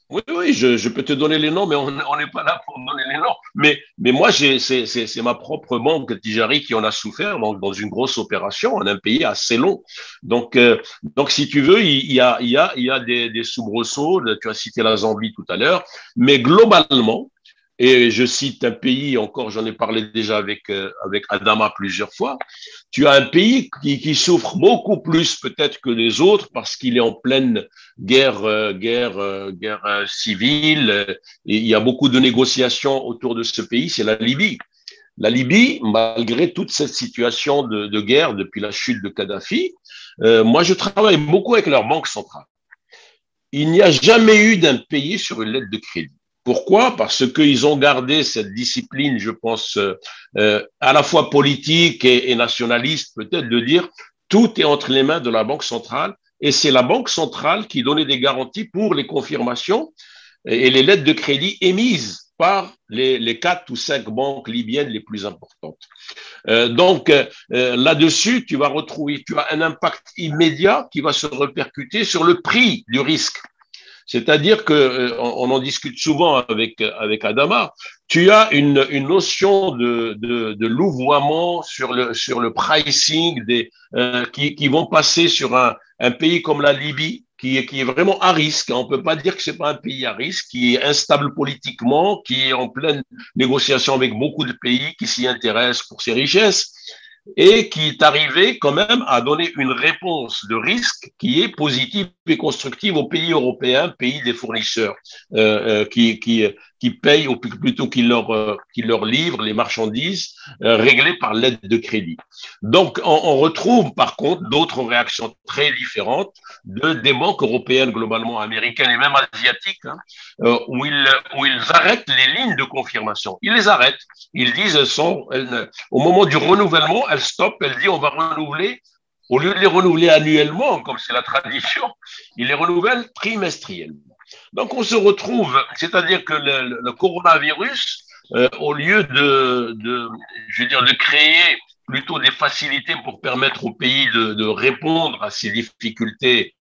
oui, je peux te donner les noms, mais on n'est pas là pour donner les noms. Mais moi, c'est ma propre banque, Tijari, qui en a souffert dans une grosse opération, en un pays assez long. Donc si tu veux, il y a des soubresauts. Tu as cité la Zambie tout à l'heure, mais globalement, et je cite un pays, encore j'en ai parlé déjà avec Adama plusieurs fois, tu as un pays qui souffre beaucoup plus peut-être que les autres parce qu'il est en pleine guerre civile, et il y a beaucoup de négociations autour de ce pays, c'est la Libye. La Libye, malgré toute cette situation de guerre depuis la chute de Kadhafi, moi je travaille beaucoup avec leur banque centrale. il n'y a jamais eu d'impayé sur une lettre de crédit. Pourquoi? Parce qu'ils ont gardé cette discipline, je pense, à la fois politique et nationaliste, peut-être, de dire tout est entre les mains de la Banque centrale et c'est la Banque centrale qui donnait des garanties pour les confirmations et les lettres de crédit émises par les 4 ou 5 banques libyennes les plus importantes. Donc là-dessus, tu as un impact immédiat qui va se répercuter sur le prix du risque. C'est-à-dire que on en discute souvent avec Adama. Tu as une notion de louvoiement sur le pricing qui vont passer sur un pays comme la Libye qui est vraiment à risque. On peut pas dire que c'est pas un pays à risque, qui est instable politiquement, qui est en pleine négociation avec beaucoup de pays qui s'y intéressent pour ses richesses et qui est arrivé quand même à donner une réponse de risque qui est positive et constructive aux pays européens, pays des fournisseurs, qui payent, ou plutôt qui leur livrent les marchandises réglées par l'aide de crédit. Donc, on retrouve par contre d'autres réactions très différentes des banques européennes, globalement américaines et même asiatiques, hein, où ils arrêtent les lignes de confirmation. Ils les arrêtent. Ils disent, au moment du renouvellement, elles stoppent, elles disent on va renouveler, au lieu de les renouveler annuellement, comme c'est la tradition, ils les renouvellent trimestriellement. Donc on se retrouve, c'est-à-dire que le coronavirus, au lieu de créer plutôt des facilités pour permettre au pays de répondre à ces difficultés.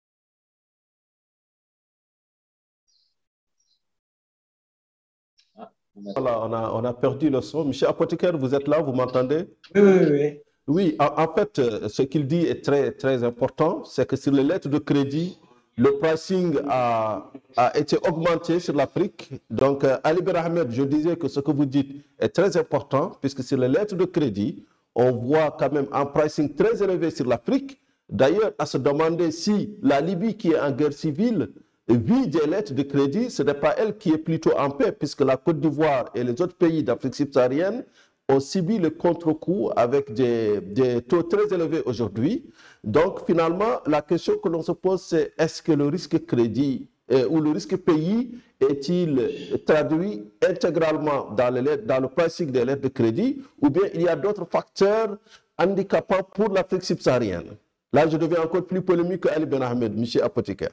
Voilà, on a perdu le son. Monsieur Apothicaire, vous êtes là, vous m'entendez? Oui, oui, oui. Oui, en fait, ce qu'il dit est très, très important, c'est que sur les lettres de crédit, le pricing a été augmenté sur l'Afrique. Donc, Ali Ben Ahmed, je disais que ce que vous dites est très important, puisque sur les lettres de crédit, on voit quand même un pricing très élevé sur l'Afrique. D'ailleurs, à se demander si la Libye, qui est en guerre civile, vit des lettres de crédit, ce n'est pas elle qui est plutôt en paix, puisque la Côte d'Ivoire et les autres pays d'Afrique subsaharienne ont subi le contre-coup avec des taux très élevés aujourd'hui. Donc, finalement, la question que l'on se pose, c'est est-ce que le risque crédit ou le risque pays est-il traduit intégralement dans le pricing des lettres de crédit, ou bien il y a d'autres facteurs handicapants pour l'Afrique subsaharienne? Là, je deviens encore plus polémique que Ali Ben Ahmed, M. Apothicaire.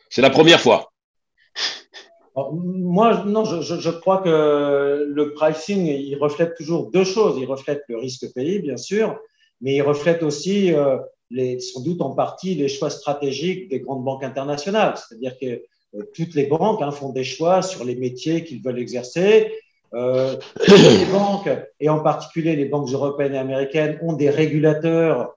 C'est la première fois. Alors, moi, non, je crois que le pricing, il reflète toujours deux choses. Il reflète le risque payé, bien sûr, mais il reflète aussi, sans doute en partie, les choix stratégiques des grandes banques internationales. C'est-à-dire que toutes les banques font des choix sur les métiers qu'ils veulent exercer. Les banques, et en particulier les banques européennes et américaines, ont des régulateurs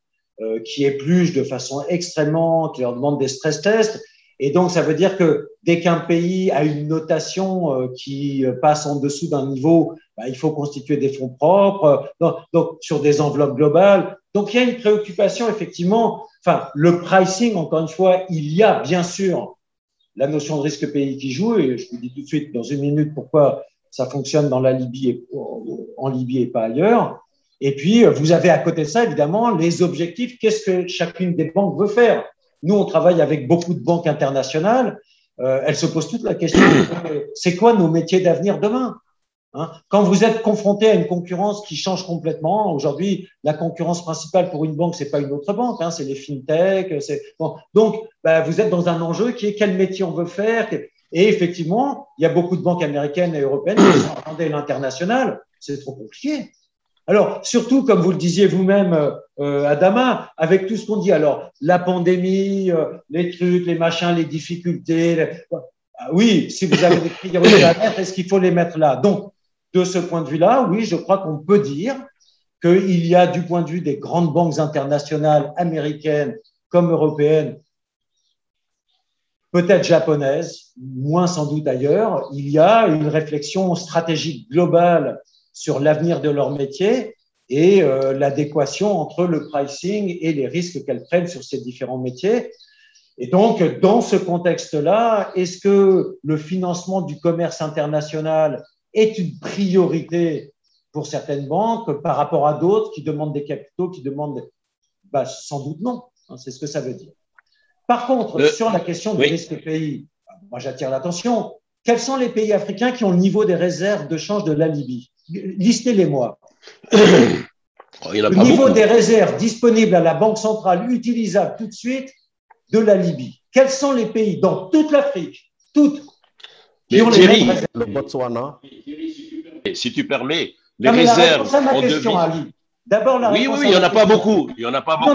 qui épluchent de façon extrêmement, qui leur demandent des stress tests. Et donc, ça veut dire que dès qu'un pays a une notation qui passe en dessous d'un niveau, il faut constituer des fonds propres, donc sur des enveloppes globales. Donc, il y a une préoccupation, effectivement. Enfin, le pricing, encore une fois, il y a bien sûr la notion de risque pays qui joue, et je vous dis tout de suite dans une minute pourquoi ça fonctionne dans la Libye en Libye et pas ailleurs. Et puis, vous avez à côté de ça, évidemment, les objectifs. Qu'est-ce que chacune des banques veut faire? Nous, on travaille avec beaucoup de banques internationales. Elles se posent toute la question, c'est quoi nos métiers d'avenir demain? Quand vous êtes confronté à une concurrence qui change complètement, aujourd'hui, la concurrence principale pour une banque, c'est pas une autre banque, c'est les fintech. Bon. Donc, vous êtes dans un enjeu qui est quel métier on veut faire. Et effectivement, il y a beaucoup de banques américaines et européennes qui sont attendées l'international. C'est trop compliqué. Alors, surtout, comme vous le disiez vous-même, Adama, avec tout ce qu'on dit, alors, la pandémie, les trucs, les machins, les difficultés, oui, si vous avez des priorités à mettre, est-ce qu'il faut les mettre là? Donc, de ce point de vue-là, oui, je crois qu'on peut dire qu'il y a, du point de vue des grandes banques internationales américaines comme européennes, peut-être japonaises, moins sans doute ailleurs, il y a une réflexion stratégique globale sur l'avenir de leur métier et l'adéquation entre le pricing et les risques qu'elles prennent sur ces différents métiers. Et donc, dans ce contexte-là, est-ce que le financement du commerce international est une priorité pour certaines banques par rapport à d'autres qui demandent des capitaux, qui demandent… sans doute non, c'est ce que ça veut dire. Par contre, sur la question du risque pays, moi j'attire l'attention. Quels sont les pays africains qui ont le niveau des réserves de change de la Libye? Listez-les-moi. Le niveau des réserves disponibles à la Banque centrale, utilisables tout de suite, de la Libye. Quels sont les pays dans toute l'Afrique, toutes, qui ont les mêmes réserves? Le Botswana. Si tu permets, les réserves en question, Ali. D'abord, oui, il n'y en a pas beaucoup. Il n'y en a pas beaucoup.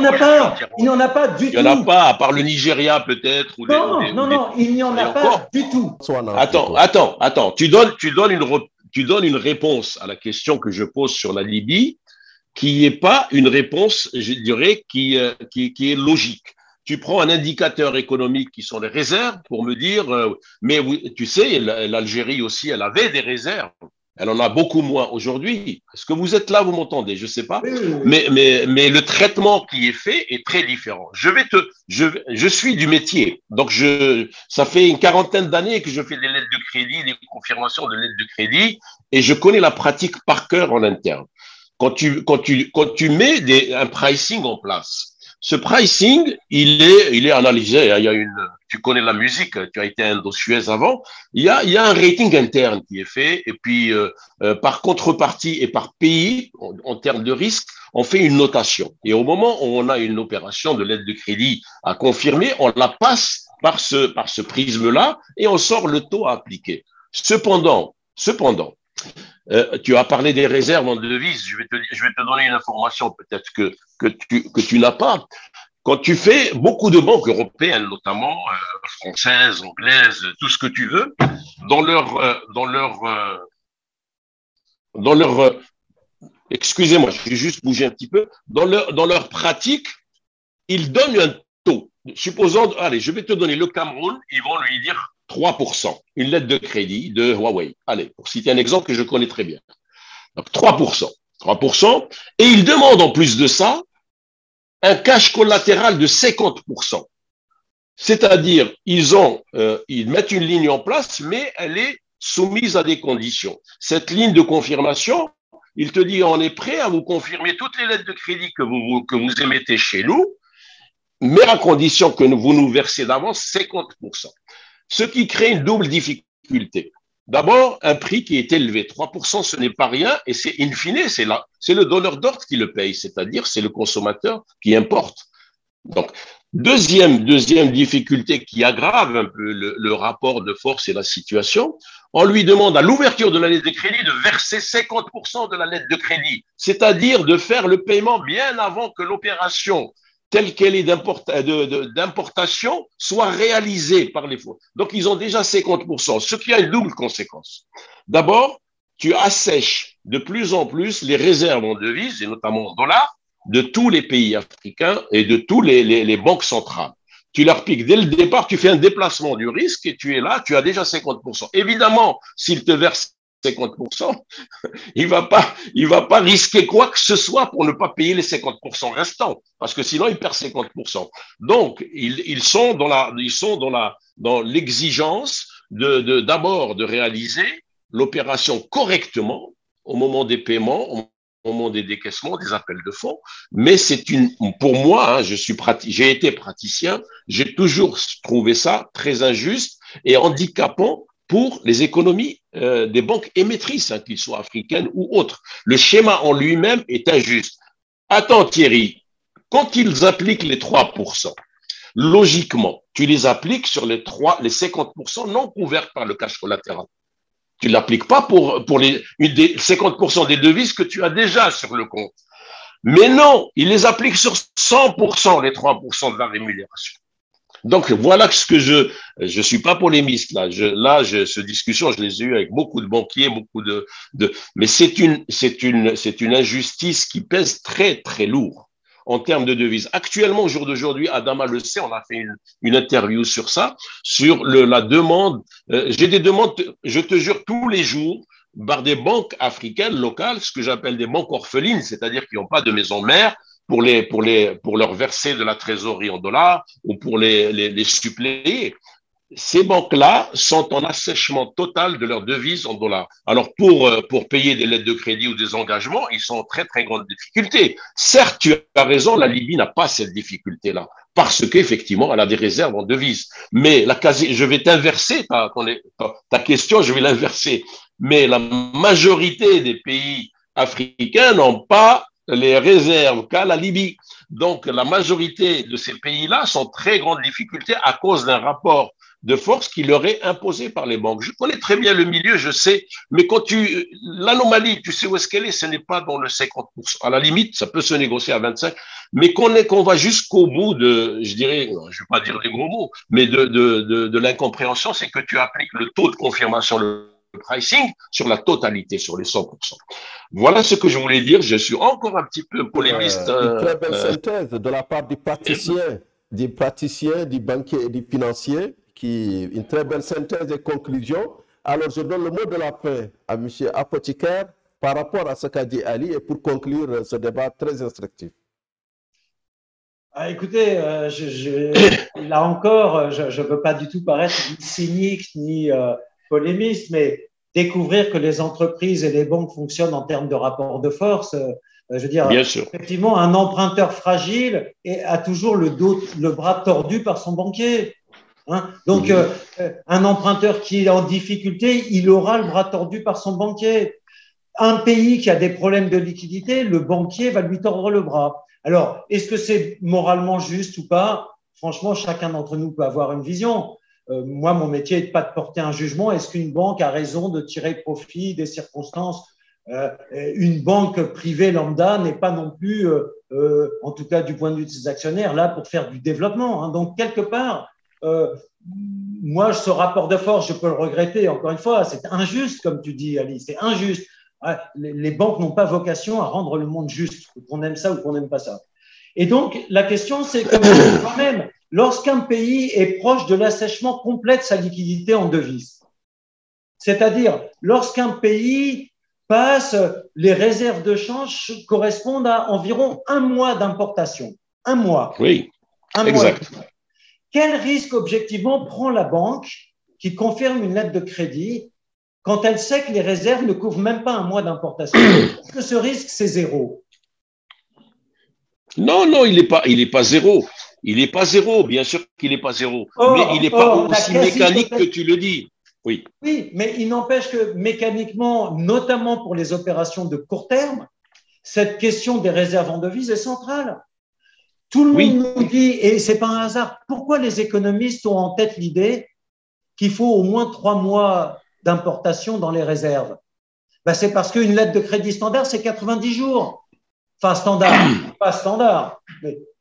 Il n'y en a pas du tout. Il n'y en a pas, à part le Nigeria peut-être. Non, il n'y en a pas du tout. Attends. Tu donnes une réponse à la question que je pose sur la Libye qui n'est pas une réponse, je dirais, qui est logique. Tu prends un indicateur économique qui sont les réserves pour me dire, mais tu sais, l'Algérie aussi, elle avait des réserves. Elle en a beaucoup moins aujourd'hui. Est-ce que vous êtes là, vous m'entendez? Je ne sais pas. Oui. Mais le traitement qui est fait est très différent. Je suis du métier. Donc, ça fait une quarantaine d'années que je fais des lettres de crédit, des confirmations de lettres de crédit, et je connais la pratique par cœur en interne. Quand tu mets un pricing en place, ce pricing, il est analysé. Tu connais la musique, tu as été Indo-Suez avant. Il y a un rating interne qui est fait, et puis par contrepartie et par pays, en termes de risque, on fait une notation. Et au moment où on a une opération de lettre de crédit à confirmer, on la passe par ce prisme-là et on sort le taux à appliquer. Cependant, tu as parlé des réserves en devises. Je vais te donner une information peut-être que tu n'as pas. Quand tu fais beaucoup de banques européennes, notamment françaises, anglaises, tout ce que tu veux, dans leur excusez-moi, je vais juste bouger un petit peu, dans leur pratique, ils donnent un taux. Supposons, allez, je vais te donner le Cameroun, ils vont lui dire 3%, une lettre de crédit de Huawei. Allez, pour citer un exemple que je connais très bien. Donc 3%, et ils demandent en plus de ça un cash collatéral de 50%. C'est-à-dire, ils mettent une ligne en place, mais elle est soumise à des conditions. Cette ligne de confirmation, il te dit, on est prêt à vous confirmer toutes les lettres de crédit que vous émettez chez nous, mais à condition que vous nous versez d'avance 50%. Ce qui crée une double difficulté. D'abord, un prix qui est élevé. 3%, ce n'est pas rien, et c'est in fine, c'est le donneur d'ordre qui le paye, c'est-à-dire c'est le consommateur qui importe. Donc, deuxième difficulté qui aggrave un peu le rapport de force et la situation, on lui demande à l'ouverture de la lettre de crédit de verser 50% de la lettre de crédit, c'est-à-dire de faire le paiement bien avant que l'opération telle qu'elle est d'importation soit réalisée par les fonds. Donc, ils ont déjà 50%, ce qui a une double conséquence. D'abord, tu assèches de plus en plus les réserves en devises, et notamment en dollars, de tous les pays africains et de tous les banques centrales. Tu leur piques dès le départ, tu fais un déplacement du risque et tu es là, tu as déjà 50%. Évidemment, s'ils te versent 50%, il va pas risquer quoi que ce soit pour ne pas payer les 50% restants, parce que sinon il perd 50%. Donc ils sont dans l'exigence d'abord de réaliser l'opération correctement au moment des paiements, au moment des décaissements, des appels de fonds. Mais pour moi, j'ai été praticien, j'ai toujours trouvé ça très injuste et handicapant pour les économies des banques émettrices, qu'ils soient africaines ou autres. Le schéma en lui-même est injuste. Attends Thierry, quand ils appliquent les 3%, logiquement, tu les appliques sur les 50% non couverts par le cash collatéral. Tu ne l'appliques pas pour les 50% des devises que tu as déjà sur le compte. Mais non, ils les appliquent sur 100%, les 3% de la rémunération. Donc, voilà ce que je suis pas polémiste, là. Cette discussion, je les ai eues avec beaucoup de banquiers, mais c'est une injustice qui pèse très, très lourd en termes de devises. Actuellement, au jour d'aujourd'hui, Adama le sait, on a fait une interview sur ça, sur la demande. J'ai des demandes, je te jure, tous les jours, par des banques africaines locales, ce que j'appelle des banques orphelines, c'est-à-dire qui n'ont pas de maison mère, pour leur verser de la trésorerie en dollars ou pour les suppléer. ces banques-là sont en assèchement total de leurs devises en dollars. Alors, pour payer des lettres de crédit ou des engagements, ils sont en très, très grande difficulté. Certes, tu as raison, la Libye n'a pas cette difficulté-là, parce qu'effectivement, elle a des réserves en devises. Mais je vais t'inverser ta question, je vais l'inverser. Mais la majorité des pays africains n'ont pas les réserves qu'a la Libye. Donc, la majorité de ces pays-là sont en très grande difficulté à cause d'un rapport de force qui leur est imposé par les banques. Je connais très bien le milieu, je sais, mais l'anomalie, tu sais où est-ce qu'elle est, ce n'est pas dans le 50%. À la limite, ça peut se négocier à 25%, mais qu'on va jusqu'au bout je dirais, je ne vais pas dire des gros mots, mais de l'incompréhension, c'est que tu appliques le taux de confirmation, le pricing, sur la totalité, sur les 100%. Voilà ce que je voulais dire. Je suis encore un petit peu polémiste. Une très belle synthèse de la part du praticien, du banquier et du financier, une très belle synthèse et conclusion. Alors, je donne le mot de la fin à M. Apothicaire par rapport à ce qu'a dit Ali et pour conclure ce débat très instructif. Écoutez, là encore, je ne veux pas du tout paraître ni cynique ni polémiste, mais découvrir que les entreprises et les banques fonctionnent en termes de rapport de force, je veux dire, bien sûr. Effectivement, un emprunteur fragile a toujours le bras tordu par son banquier. Hein. Donc, un emprunteur qui est en difficulté, il aura le bras tordu par son banquier. Un pays qui a des problèmes de liquidité, le banquier va lui tordre le bras. Alors, est-ce que c'est moralement juste ou pas? Franchement, chacun d'entre nous peut avoir une vision. Moi, mon métier n'est pas de porter un jugement. Est-ce qu'une banque a raison de tirer profit des circonstances? Une banque privée lambda n'est pas non plus, en tout cas du point de vue de ses actionnaires, là pour faire du développement. Hein. Donc, quelque part, moi, ce rapport de force, je peux le regretter, encore une fois, c'est injuste, comme tu dis, Ali, c'est injuste. Les banques n'ont pas vocation à rendre le monde juste, qu'on aime ça ou qu'on n'aime pas ça. Et donc, la question, c'est que quand même, lorsqu'un pays est proche de l'assèchement complet de sa liquidité en devises, c'est-à-dire lorsqu'un pays passe, les réserves de change correspondent à environ un mois d'importation. Un mois. Oui, exact. Quel risque objectivement prend la banque qui confirme une lettre de crédit quand elle sait que les réserves ne couvrent même pas un mois d'importation? Est-ce que ce risque, c'est zéro? Non, il n'est pas zéro. Il n'est pas zéro, bien sûr qu'il n'est pas zéro. Mais il n'est pas aussi mécanique que tu le dis. Oui. Oui, mais il n'empêche que mécaniquement, notamment pour les opérations de court terme, cette question des réserves en devises est centrale. Tout le monde nous dit, et ce n'est pas un hasard, pourquoi les économistes ont en tête l'idée qu'il faut au moins 3 mois d'importation dans les réserves? C'est parce qu'une lettre de crédit standard, c'est 90 jours. Enfin, standard, pas standard.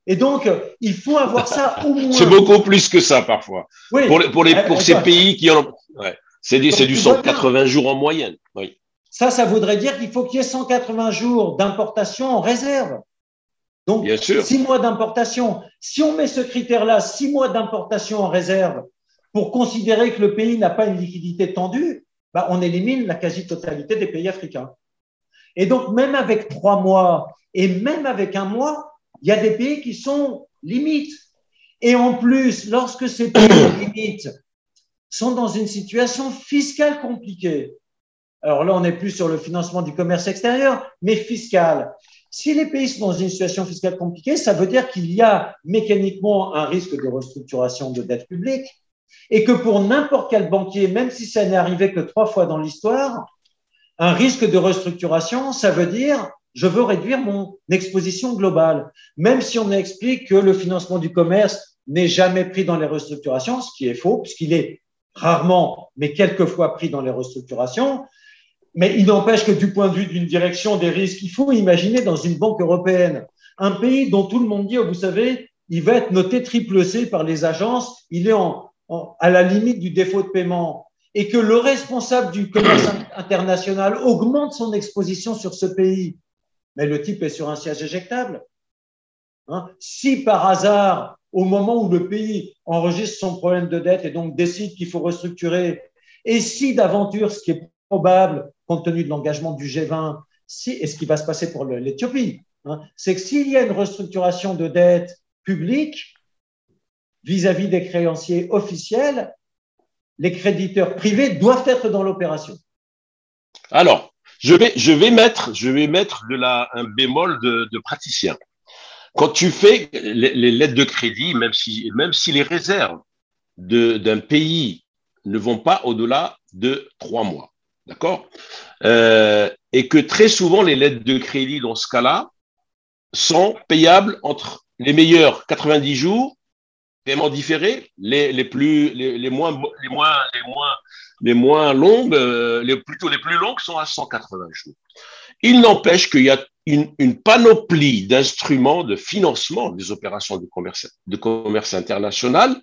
Et donc, il faut avoir ça au moins. C'est beaucoup plus que ça, parfois. Oui. Pour ces pays qui ont… Ouais. C'est du 180 jours en moyenne. Oui. Ça voudrait dire qu'il faut qu'il y ait 180 jours d'importation en réserve. Donc, 6 mois d'importation. Si on met ce critère-là, 6 mois d'importation en réserve, pour considérer que le pays n'a pas une liquidité tendue, on élimine la quasi-totalité des pays africains. Et donc, même avec 3 mois et même avec 1 mois, il y a des pays qui sont limites. Et en plus, lorsque ces pays limites sont dans une situation fiscale compliquée, alors là, on n'est plus sur le financement du commerce extérieur, mais fiscal. Si les pays sont dans une situation fiscale compliquée, ça veut dire qu'il y a mécaniquement un risque de restructuration de dette publique et que pour n'importe quel banquier, même si ça n'est arrivé que 3 fois dans l'histoire, un risque de restructuration, ça veut dire je veux réduire mon exposition globale. Même si on explique que le financement du commerce n'est jamais pris dans les restructurations, ce qui est faux, puisqu'il est rarement, mais quelquefois pris dans les restructurations. Mais il n'empêche que du point de vue d'une direction des risques, il faut imaginer dans une banque européenne, un pays dont tout le monde dit, vous savez, il va être noté triple C par les agences, il est à la limite du défaut de paiement, et que le responsable du commerce international augmente son exposition sur ce pays, mais le type est sur un siège éjectable. Hein? Si par hasard, au moment où le pays enregistre son problème de dette et donc décide qu'il faut restructurer, et si d'aventure, ce qui est probable compte tenu de l'engagement du G20, et ce qui va se passer pour l'Éthiopie, c'est que s'il y a une restructuration de dette publique vis-à-vis des créanciers officiels, les créditeurs privés doivent être dans l'opération. Alors, je vais mettre un bémol de praticien. Quand tu fais les lettres de crédit, même si les réserves d'un pays ne vont pas au-delà de 3 mois, d'accord, et que très souvent les lettres de crédit dans ce cas-là sont payables entre les meilleurs 90 jours, paiements différés, les moins longues, plutôt les plus longues sont à 180 jours. Il n'empêche qu'il y a une panoplie d'instruments de financement des opérations de commerce international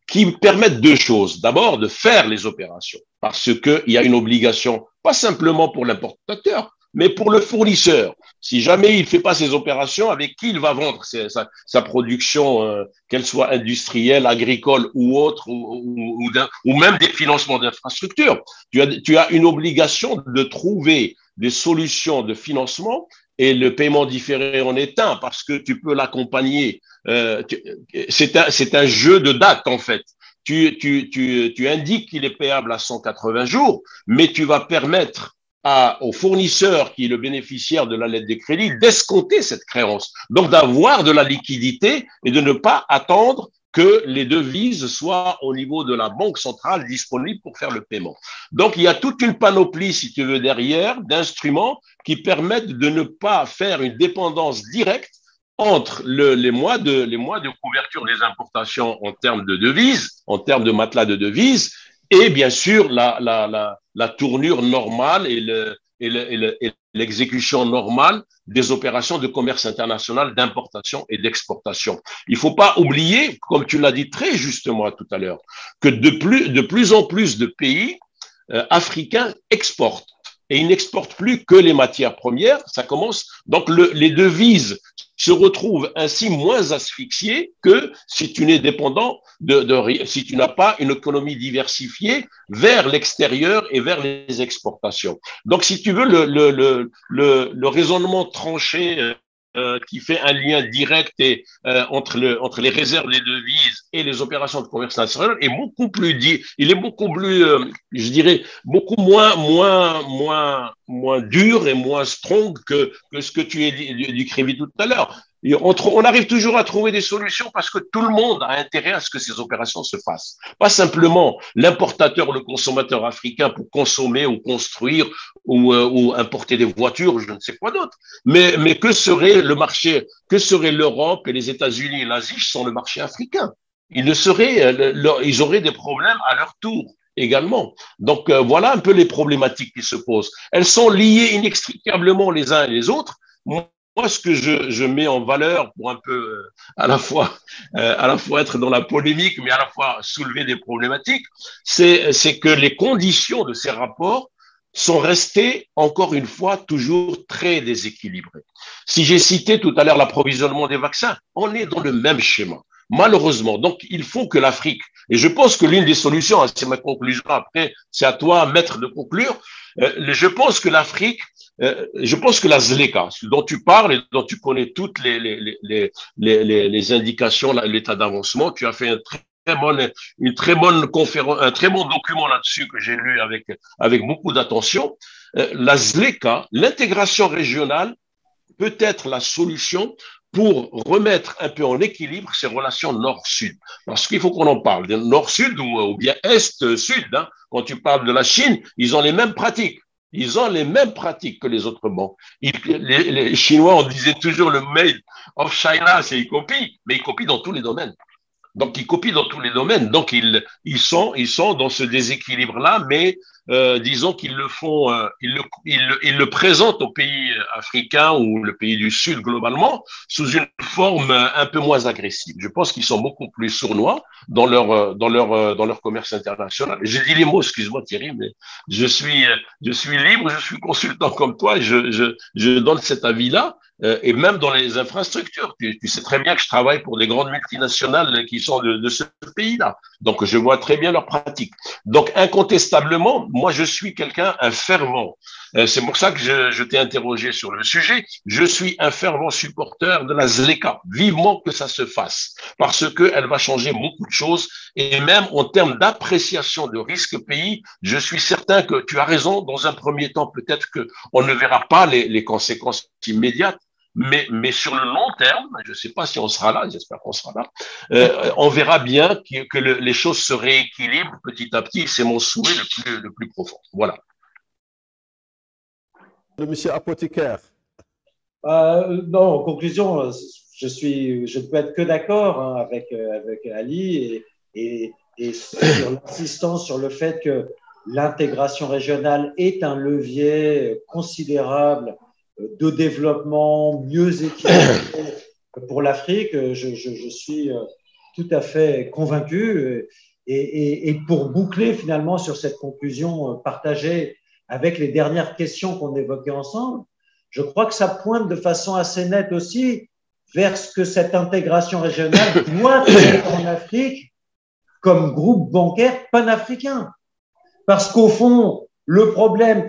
qui permettent deux choses. D'abord, de faire les opérations, parce qu'il y a une obligation, pas simplement pour l'importateur, mais pour le fournisseur. Si jamais il ne fait pas ses opérations, avec qui il va vendre sa production, qu'elle soit industrielle, agricole ou autre, ou même des financements d'infrastructures. Tu as une obligation de trouver des solutions de financement, et le paiement différé en est un, parce que tu peux l'accompagner. C'est un jeu de date, en fait. Tu indiques qu'il est payable à 180 jours, mais tu vas permettre au fournisseur qui est le bénéficiaire de la lettre de crédit d'escompter cette créance. Donc, d'avoir de la liquidité et de ne pas attendre que les devises soient au niveau de la banque centrale disponibles pour faire le paiement. Donc, il y a toute une panoplie, si tu veux, derrière, d'instruments qui permettent de ne pas faire une dépendance directe entre les mois de couverture des importations en termes de devises, en termes de matelas de devises, et bien sûr la tournure normale et l'exécution normale des opérations de commerce international d'importation et d'exportation. Il ne faut pas oublier, comme tu l'as dit très justement tout à l'heure, que de plus en plus de pays africains exportent. Et ils n'exportent plus que les matières premières. Ça commence, donc les devises se retrouvent ainsi moins asphyxiées que si tu n'es dépendant si tu n'as pas une économie diversifiée vers l'extérieur et vers les exportations. Donc, si tu veux, le raisonnement tranché qui fait un lien direct entre les réserves des devises et les opérations de commerce national est beaucoup plus il est beaucoup plus, je dirais, beaucoup moins dur et moins strong que ce que tu décrivais tout à l'heure. On arrive toujours à trouver des solutions parce que tout le monde a intérêt à ce que ces opérations se fassent. Pas simplement l'importateur ou le consommateur africain pour consommer ou construire ou importer des voitures ou je ne sais quoi d'autre. Mais que serait le marché, que serait l'Europe et les États-Unis et l'Asie sans le marché africain? Ils auraient des problèmes à leur tour également. Donc voilà un peu les problématiques qui se posent. Elles sont liées inextricablement les uns et les autres. Moi, ce que je mets en valeur pour un peu à la fois être dans la polémique, mais à la fois soulever des problématiques, c'est que les conditions de ces rapports sont restées, encore une fois, toujours très déséquilibrées. Si j'ai cité tout à l'heure l'approvisionnement des vaccins, on est dans le même schéma. Malheureusement, donc il faut que l'Afrique, et je pense que l'une des solutions, c'est ma conclusion, après c'est à toi, maître, de conclure, je pense que la ZLECA, dont tu parles et dont tu connais toutes les indications, l'état d'avancement, tu as fait une très bonne conférence, un très bon document là-dessus que j'ai lu avec beaucoup d'attention. La ZLECA, l'intégration régionale, peut être la solution pour remettre un peu en équilibre ces relations nord-sud. Parce qu'il faut qu'on en parle, nord-sud ou bien est-sud. Hein. Quand tu parles de la Chine, ils ont les mêmes pratiques. Ils ont les mêmes pratiques que les autres banques. Les Chinois, on disait toujours le made of China, c'est ils copient, mais ils copient dans tous les domaines. Donc, ils copient dans tous les domaines. Donc, ils sont dans ce déséquilibre-là, mais disons qu'ils le font, ils le présentent aux pays africains ou le pays du Sud globalement sous une forme un peu moins agressive. Je pense qu'ils sont beaucoup plus sournois dans leur commerce international. J'ai dit les mots, excuse-moi Thierry, mais je suis libre, je suis consultant comme toi, et je donne cet avis-là. Et même dans les infrastructures, tu sais très bien que je travaille pour des grandes multinationales qui sont de ce pays-là. Donc, je vois très bien leurs pratiques. Donc, incontestablement, moi, je suis un fervent C'est pour ça que je t'ai interrogé sur le sujet. Je suis un fervent supporter de la ZLECA. Vivement que ça se fasse, parce qu'elle va changer beaucoup de choses. Et même en termes d'appréciation de risque pays, je suis certain que tu as raison. Dans un premier temps, peut-être qu'on ne verra pas les conséquences immédiates. Mais sur le long terme, je ne sais pas si on sera là, j'espère qu'on sera là, on verra bien que les choses se rééquilibrent petit à petit. C'est mon souhait le plus profond. Voilà. Le monsieur apothicaire. Non, en conclusion, je ne peux être que d'accord hein, avec Ali et sur l'insistance sur le fait que l'intégration régionale est un levier considérable de développement mieux équilibré pour l'Afrique. Je suis tout à fait convaincu. Et pour boucler finalement sur cette conclusion partagée avec les dernières questions qu'on évoquait ensemble, je crois que ça pointe de façon assez nette aussi vers ce que cette intégration régionale doit être en Afrique comme groupe bancaire panafricain. Parce qu'au fond, le problème,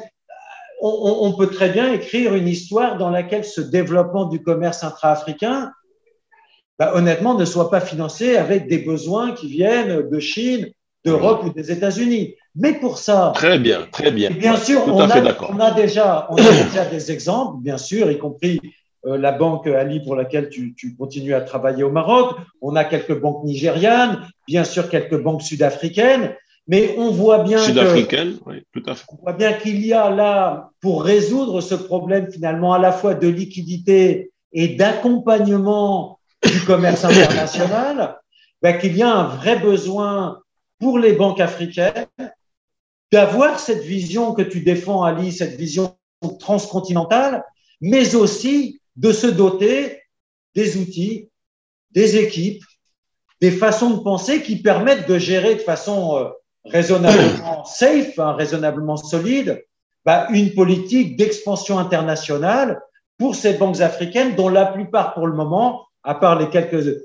on peut très bien écrire une histoire dans laquelle ce développement du commerce intra-africain, honnêtement, ne soit pas financé avec des besoins qui viennent de Chine, d'Europe ou des États-Unis. Mais pour ça, très bien. Bien sûr, on a déjà des exemples, bien sûr, y compris la banque Ali pour laquelle tu continues à travailler au Maroc. On a quelques banques nigérianes, bien sûr quelques banques sud-africaines, mais on voit bien oui, tout à fait. On voit bien qu'il y a là, pour résoudre ce problème finalement à la fois de liquidité et d'accompagnement du commerce international, qu'il y a un vrai besoin pour les banques africaines d'avoir cette vision que tu défends, Ali, cette vision transcontinentale, mais aussi de se doter des outils, des équipes, des façons de penser qui permettent de gérer de façon raisonnablement safe, raisonnablement solide, une politique d'expansion internationale pour ces banques africaines dont la plupart pour le moment, à part les quelques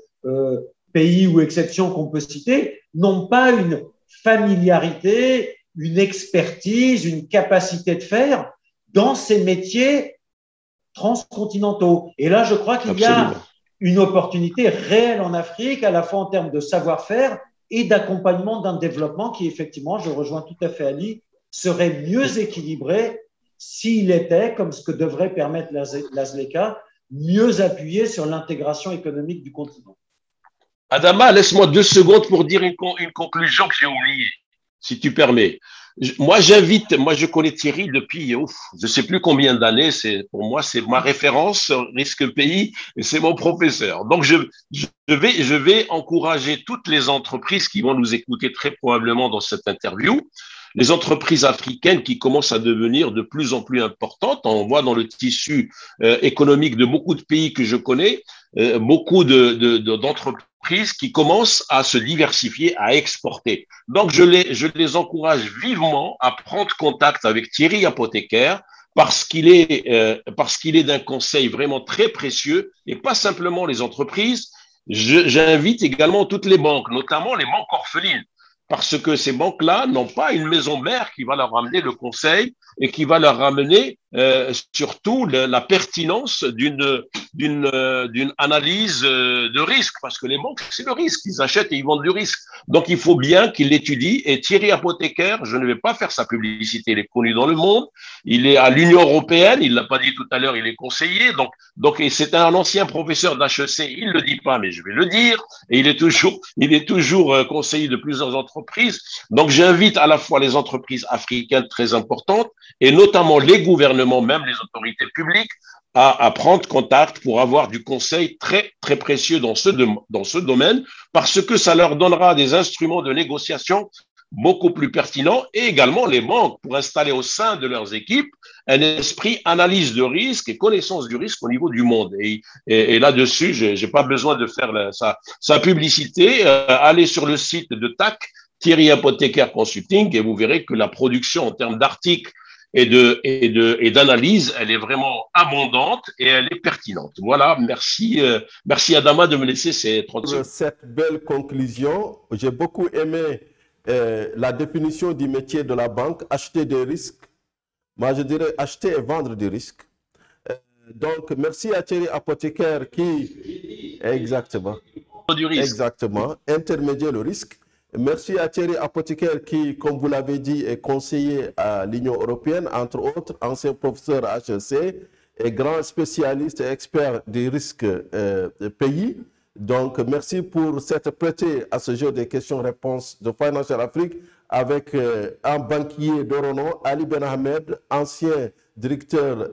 pays ou exceptions qu'on peut citer, n'ont pas une familiarité, une expertise, une capacité de faire dans ces métiers transcontinentaux. Et là, je crois qu'il y a une opportunité réelle en Afrique, à la fois en termes de savoir-faire et d'accompagnement d'un développement qui, effectivement, je rejoins tout à fait Ali, serait mieux équilibré s'il était, comme ce que devrait permettre la ZLECA, mieux appuyé sur l'intégration économique du continent. Adama, laisse-moi 2 secondes pour dire une conclusion que j'ai oubliée, si tu permets. Moi, je connais Thierry depuis, je ne sais plus combien d'années, pour moi, c'est ma référence, risque pays, et c'est mon professeur. Donc, je vais encourager toutes les entreprises qui vont nous écouter très probablement dans cette interview, les entreprises africaines qui commencent à devenir de plus en plus importantes. On voit dans le tissu économique de beaucoup de pays que je connais, beaucoup d'entreprises qui commencent à se diversifier, à exporter. Donc, je les encourage vivement à prendre contact avec Thierry Apothicaire parce qu'il est d'un conseil vraiment très précieux et pas simplement les entreprises. J'invite également toutes les banques, notamment les banques orphelines, parce que ces banques-là n'ont pas une maison mère qui va leur amener le conseil et qui va leur ramener surtout la pertinence d'une analyse de risque, parce que les banques, c'est le risque, ils achètent et ils vendent du risque. Donc, il faut bien qu'ils l'étudient. Et Thierry Apothicaire, je ne vais pas faire sa publicité, il est connu dans le monde, il est à l'Union européenne, il l'a pas dit tout à l'heure, il est conseiller, donc et c'est un ancien professeur d'HEC, il le dit pas, mais je vais le dire, et il est toujours conseiller de plusieurs entreprises. Donc, j'invite à la fois les entreprises africaines très importantes et notamment les gouvernements, même les autorités publiques, à prendre contact pour avoir du conseil très, très précieux dans ce domaine, parce que ça leur donnera des instruments de négociation beaucoup plus pertinents, et également les banques pour installer au sein de leurs équipes un esprit analyse de risque et connaissance du risque au niveau du monde. Et là-dessus, j'ai pas besoin de faire sa publicité. Allez sur le site de TAC, Thierry Apothicaire Consulting, et vous verrez que la production en termes d'articles et d'analyse, elle est vraiment abondante et elle est pertinente. Voilà, merci Adama de me laisser ces 30 secondes. Cette belle conclusion, j'ai beaucoup aimé la définition du métier de la banque, acheter des risques, Moi, je dirais acheter et vendre du risque. Donc, merci à Thierry Apothicaire qui... Exactement. Du risque. Exactement. Intermédier le risque. Merci à Thierry Apothicaire qui, comme vous l'avez dit, est conseiller à l'Union européenne, entre autres, ancien professeur à HEC et grand spécialiste et expert des risques pays. Donc, merci pour s'être prêté à ce jeu des questions-réponses de Financial Afrique avec un banquier de renom, Ali Ben Ahmed, ancien directeur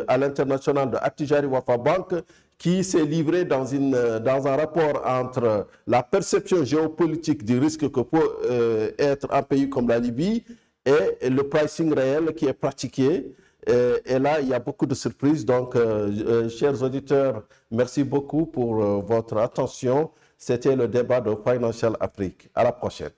à l'international de Attijari Wafa Bank, qui s'est livré dans un rapport entre la perception géopolitique du risque que peut être un pays comme la Libye et le pricing réel qui est pratiqué. Et là, il y a beaucoup de surprises. Donc, chers auditeurs, merci beaucoup pour votre attention. C'était le débat de Financial Afrique. À la prochaine.